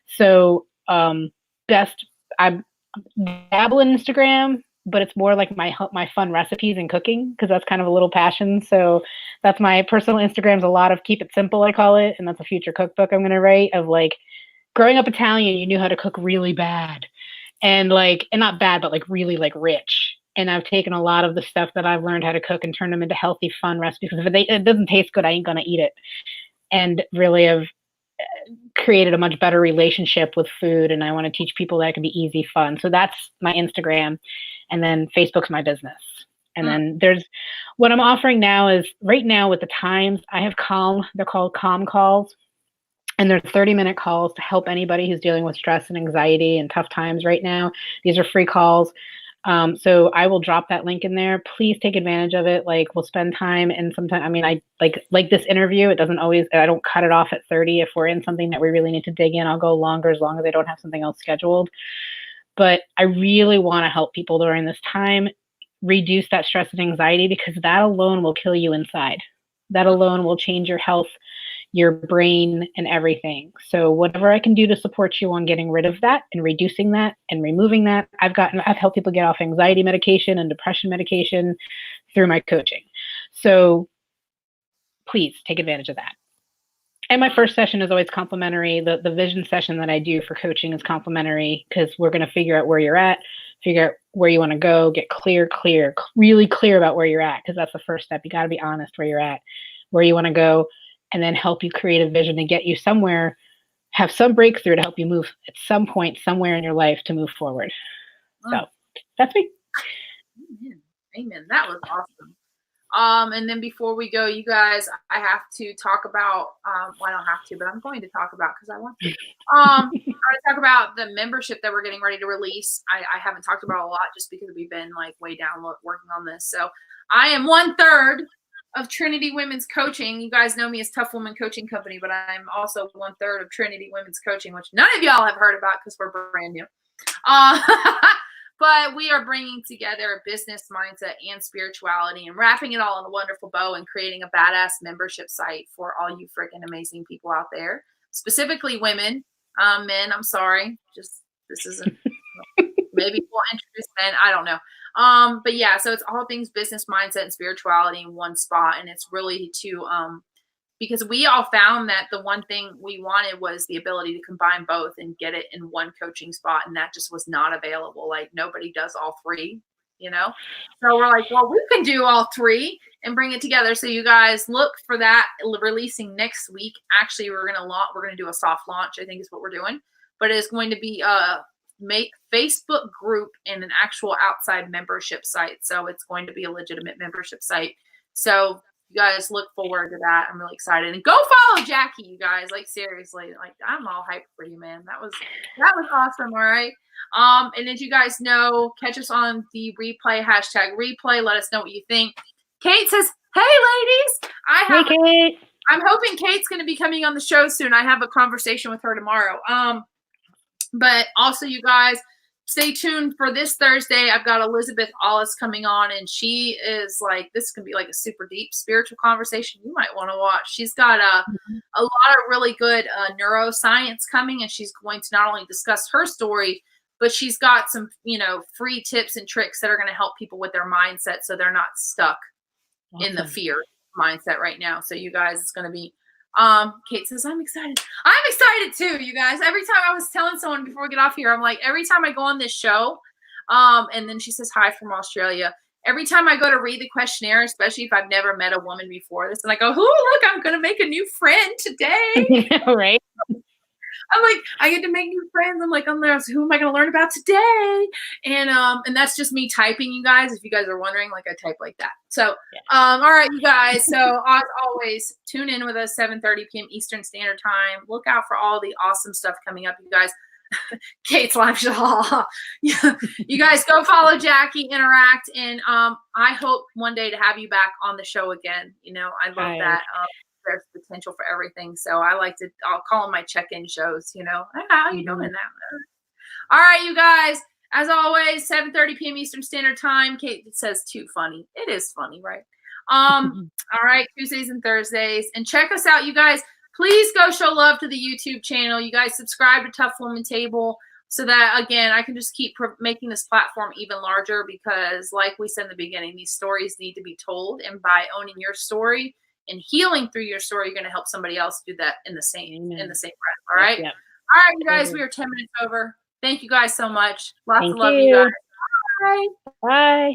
So I dabble in Instagram, but it's more like my fun recipes and cooking, because that's kind of a little passion. So that's my personal Instagram's a lot of keep it simple, I call it. And that's a future cookbook I'm going to write of like, growing up Italian, you knew how to cook really bad, and not bad, but like really like rich. And I've taken a lot of the stuff that I've learned how to cook and turned them into healthy, fun recipes. Because if it doesn't taste good, I ain't gonna eat it. And really have created a much better relationship with food. And I want to teach people that it can be easy, fun. So that's my Instagram, and then Facebook's my business. And then there's what I'm offering now is right now with the times I have Calm. They're called Calm calls. And they're 30-minute calls to help anybody who's dealing with stress and anxiety and tough times right now. These are free calls. So I will drop that link in there. Please take advantage of it. Like, we'll spend time, and sometimes, I mean, I like this interview, it doesn't always, I don't cut it off at 30. If we're in something that we really need to dig in, I'll go longer as long as I don't have something else scheduled. But I really want to help people during this time reduce that stress and anxiety, because that alone will kill you inside. That alone will change your health, your brain, and everything. So whatever I can do to support you on getting rid of that and reducing that and removing that, I've helped people get off anxiety medication and depression medication through my coaching. So please take advantage of that. And my first session is always complimentary. The vision session that I do for coaching is complimentary, because we're going to figure out where you're at, figure out where you want to go, get really clear about where you're at, because that's the first step. You got to be honest where you're at, where you want to go, and then help you create a vision to get you somewhere, have some breakthrough to help you move at some point, somewhere in your life, to move forward. So that's me. Amen. That was awesome. And then before we go, you guys, I have to talk about, well, I don't have to, but I'm going to talk about, because I want to. I want to talk about the membership that we're getting ready to release. I haven't talked about a lot just because we've been like way down working on this. So I am 1/3 of Trinity Women's Coaching. You guys know me as TUF Woman Coaching Company, but I'm also 1/3 of Trinity Women's Coaching, which none of y'all have heard about because we're brand new. But we are bringing together business mindset and spirituality and wrapping it all in a wonderful bow and creating a badass membership site for all you freaking amazing people out there, specifically women. Men, I'm sorry. Just, this isn't, maybe we'll introduce men. I don't know. But yeah, so it's all things business mindset and spirituality in one spot. And it's really to, because we all found that the one thing we wanted was the ability to combine both and get it in one coaching spot. And that just was not available. Like, nobody does all three, you know? So we're like, well, we can do all three and bring it together. So you guys look for that releasing next week. Actually, we're going to do a soft launch, I think is what we're doing, but it's going to be a Facebook group and an actual outside membership site. So it's going to be a legitimate membership site. So you guys look forward to that. I'm really excited. And go follow Jackie, you guys. Like, seriously, like, I'm all hyped for you, man. That was awesome. All right. And as you guys know, catch us on the replay, #replay. Let us know what you think. Kate says, hey ladies. Hey, Kate. I'm hoping Kate's going to be coming on the show soon. I have a conversation with her tomorrow. But also, you guys, stay tuned for this Thursday. I've got Elizabeth Allis coming on, and she is like, this can be like a super deep spiritual conversation you might want to watch. She's got a lot of really good neuroscience coming, and she's going to not only discuss her story, but she's got some, free tips and tricks that are going to help people with their mindset so they're not stuck in the fear mindset right now. So you guys, it's going to be Kate says, I'm excited. I'm excited too, you guys. Every time I was telling someone before we get off here, I'm like, every time I go on this show, and then she says hi from Australia. Every time I go to read the questionnaire, especially if I've never met a woman before this, and I go, oh, look, I'm going to make a new friend today. Right. I'm like, I get to make new friends. I'm like, who am I going to learn about today? And that's just me typing, you guys. If you guys are wondering, like, I type like that. So, all right, you guys. So as always, tune in with us 7:30 p.m. Eastern Standard Time. Look out for all the awesome stuff coming up, you guys. Kate's live. You guys go follow Jackie, interact, and I hope one day to have you back on the show again. I love that. there's potential for everything. So I'll call them my check-in shows, you know. Hey, how you doing that? All right, you guys. As always, 7:30 p.m. Eastern Standard Time. Kate says too funny. It is funny, right? All right, Tuesdays and Thursdays. And check us out, you guys. Please go show love to the YouTube channel. You guys subscribe to TUF Woman Table so that, again, I can just keep making this platform even larger because, like we said in the beginning, these stories need to be told. And by owning your story and healing through your story, you're going to help somebody else do that in the same breath. All right? Yep. All right, you guys, we are 10 minutes over. Thank you guys so much. Lots of love, you guys. Bye. Bye.